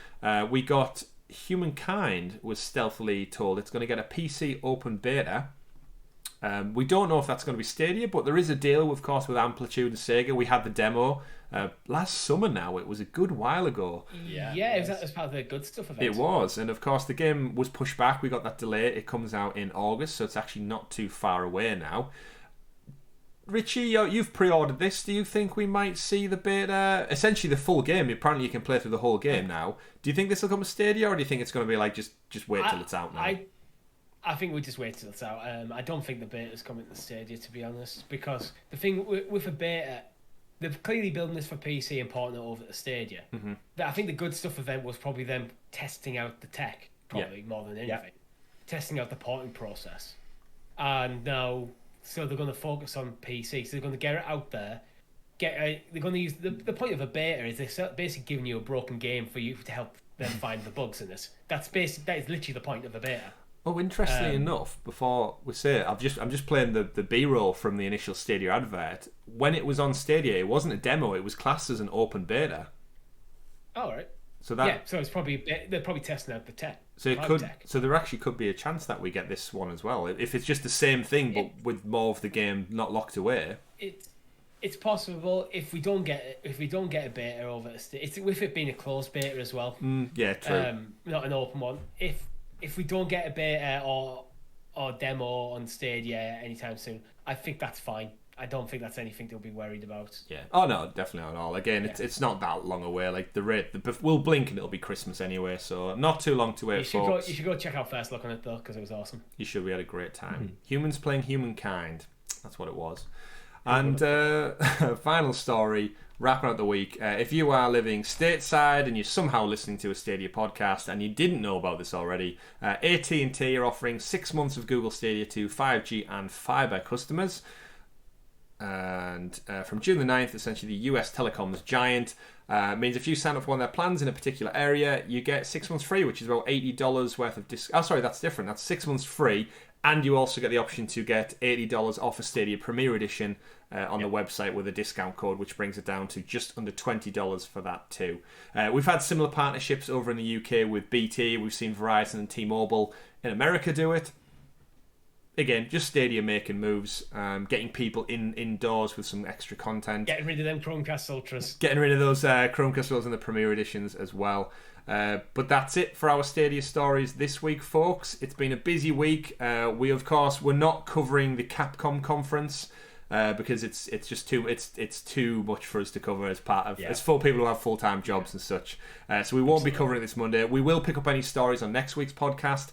We got Humankind was stealthily told it's going to get a PC open beta. We don't know if that's going to be Stadia, but there is a deal, of course, with Amplitude and Sega. We had the demo last summer now. It was a good while ago. Yeah, it was as part of the good stuff event. It was, and of course the game was pushed back. We got that delay. It comes out in August, so it's actually not too far away now. Richie, you've pre-ordered this. Do you think we might see the beta, essentially the full game? Apparently you can play through the whole game now. Do you think this will come to Stadia, or do you think it's going to be like just wait till it's out now? I think we just wait till it's out. I don't think the beta's coming to Stadia, to be honest, because the thing with a beta, they're clearly building this for PC and porting it over to Stadia. Mm-hmm. I think the good stuff event was probably them testing out the tech, more than anything. Yeah. Testing out the porting process. And now, so they're going to focus on PC. So they're going to get it out there. They're going to use the point of a beta is they're basically giving you a broken game for you to help them find the bugs in this. That is literally the point of a beta. Oh, interestingly enough, before we say it, I'm just playing the B-roll from the initial Stadia advert. When it was on Stadia, it wasn't a demo; it was classed as an open beta. Oh, right. So it's probably they're probably testing out the tech. So it could. Tech. So there actually could be a chance that we get this one as well, if it's just the same thing but with more of the game not locked away. It's possible if we don't get a beta over it's with it being a closed beta as well. Yeah, true. Not an open one. If we don't get a beta or demo on Stadia anytime soon, I think that's fine. I don't think that's anything to be worried about. Yeah. Oh no, definitely not at all. Again, it's not that long away. Like we'll blink and it'll be Christmas anyway, so not too long to wait. You should go check out First Look on it though, because it was awesome. You should. We had a great time. Mm-hmm. Humans playing Humankind. That's what it was. And final story, wrapping up the week. If you are living stateside and you're somehow listening to a Stadia podcast and you didn't know about this already, AT&T are offering 6 months of Google Stadia to 5G and fibre customers. And from June the 9th, essentially the US telecoms giant means if you sign up for one of their plans in a particular area, you get 6 months free, which is about $80 worth of Oh, sorry, that's different. That's 6 months free. And you also get the option to get $80 off a Stadia Premier Edition on the website with a discount code, which brings it down to just under $20 for that too. We've had similar partnerships over in the UK with BT. We've seen Verizon and T-Mobile in America do it. Again, just Stadia making moves, getting people indoors with some extra content. Getting rid of them Chromecast Ultras. Getting rid of those Chromecast Ultras and the Premier Editions as well. But that's it for our Stadia stories this week, folks. It's been a busy week. We, of course, we're not covering the Capcom conference because it's just too much for us to cover as part of as for people who have full-time jobs and such. So we won't be covering it this Monday. We will pick up any stories on next week's podcast.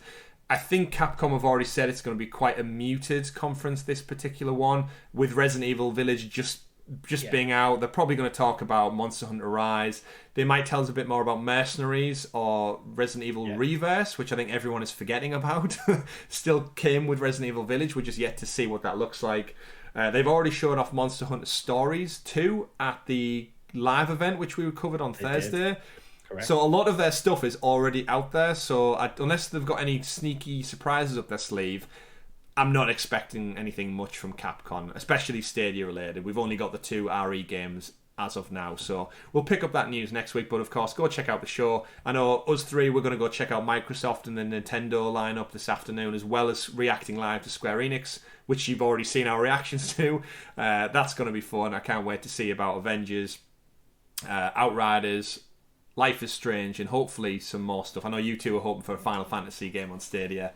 I think Capcom have already said it's going to be quite a muted conference, this particular one, with Resident Evil Village just being out. They're probably going to talk about Monster Hunter Rise. They might tell us a bit more about Mercenaries or Resident Evil Reverse, which I think everyone is forgetting about. Still came with Resident Evil Village. We're just yet to see what that looks like. They've already shown off Monster Hunter Stories 2 at the live event, which we covered on Thursday. Correct. So a lot of their stuff is already out there. So unless they've got any sneaky surprises up their sleeve, I'm not expecting anything much from Capcom, especially Stadia related. We've only got the 2 RE games as of now, so we'll pick up that news next week. But of course, go check out the show. I know us three, we're going to go check out Microsoft and the Nintendo lineup this afternoon, as well as reacting live to Square Enix, which you've already seen our reactions to. That's going to be fun. I can't wait to see about Avengers, Outriders, Life is Strange, and hopefully some more stuff. I know you two are hoping for a Final Fantasy game on Stadia.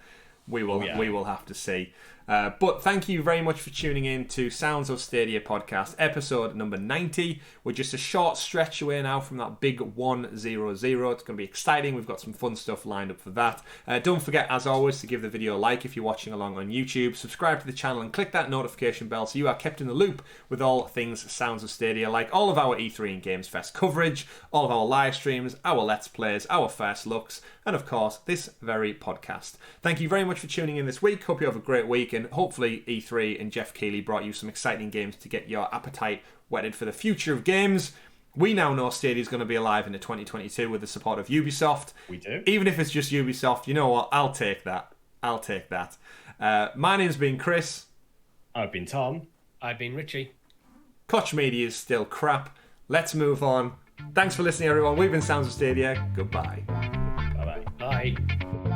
We will have to see. But thank you very much for tuning in to Sounds of Stadia podcast, episode number 90. We're just a short stretch away now from that big 100. It's going to be exciting. We've got some fun stuff lined up for that. Don't forget, as always, to give the video a like if you're watching along on YouTube. Subscribe to the channel and click that notification bell so you are kept in the loop with all things Sounds of Stadia, like all of our E3 and Games Fest coverage, all of our live streams, our Let's Plays, our first looks, and of course, this very podcast. Thank you very much for tuning in this week. Hope you have a great week, and hopefully E3 and Jeff Keighley brought you some exciting games to get your appetite whetted for the future of games. We now know Stadia is going to be alive into 2022 with the support of Ubisoft. We do. Even if it's just Ubisoft, you know what? I'll take that. My name's been Chris. I've been Tom. I've been Richie. Koch Media is still crap. let's move on. Thanks for listening, everyone. We've been Sounds of Stadia. Goodbye. Bye-bye. Bye.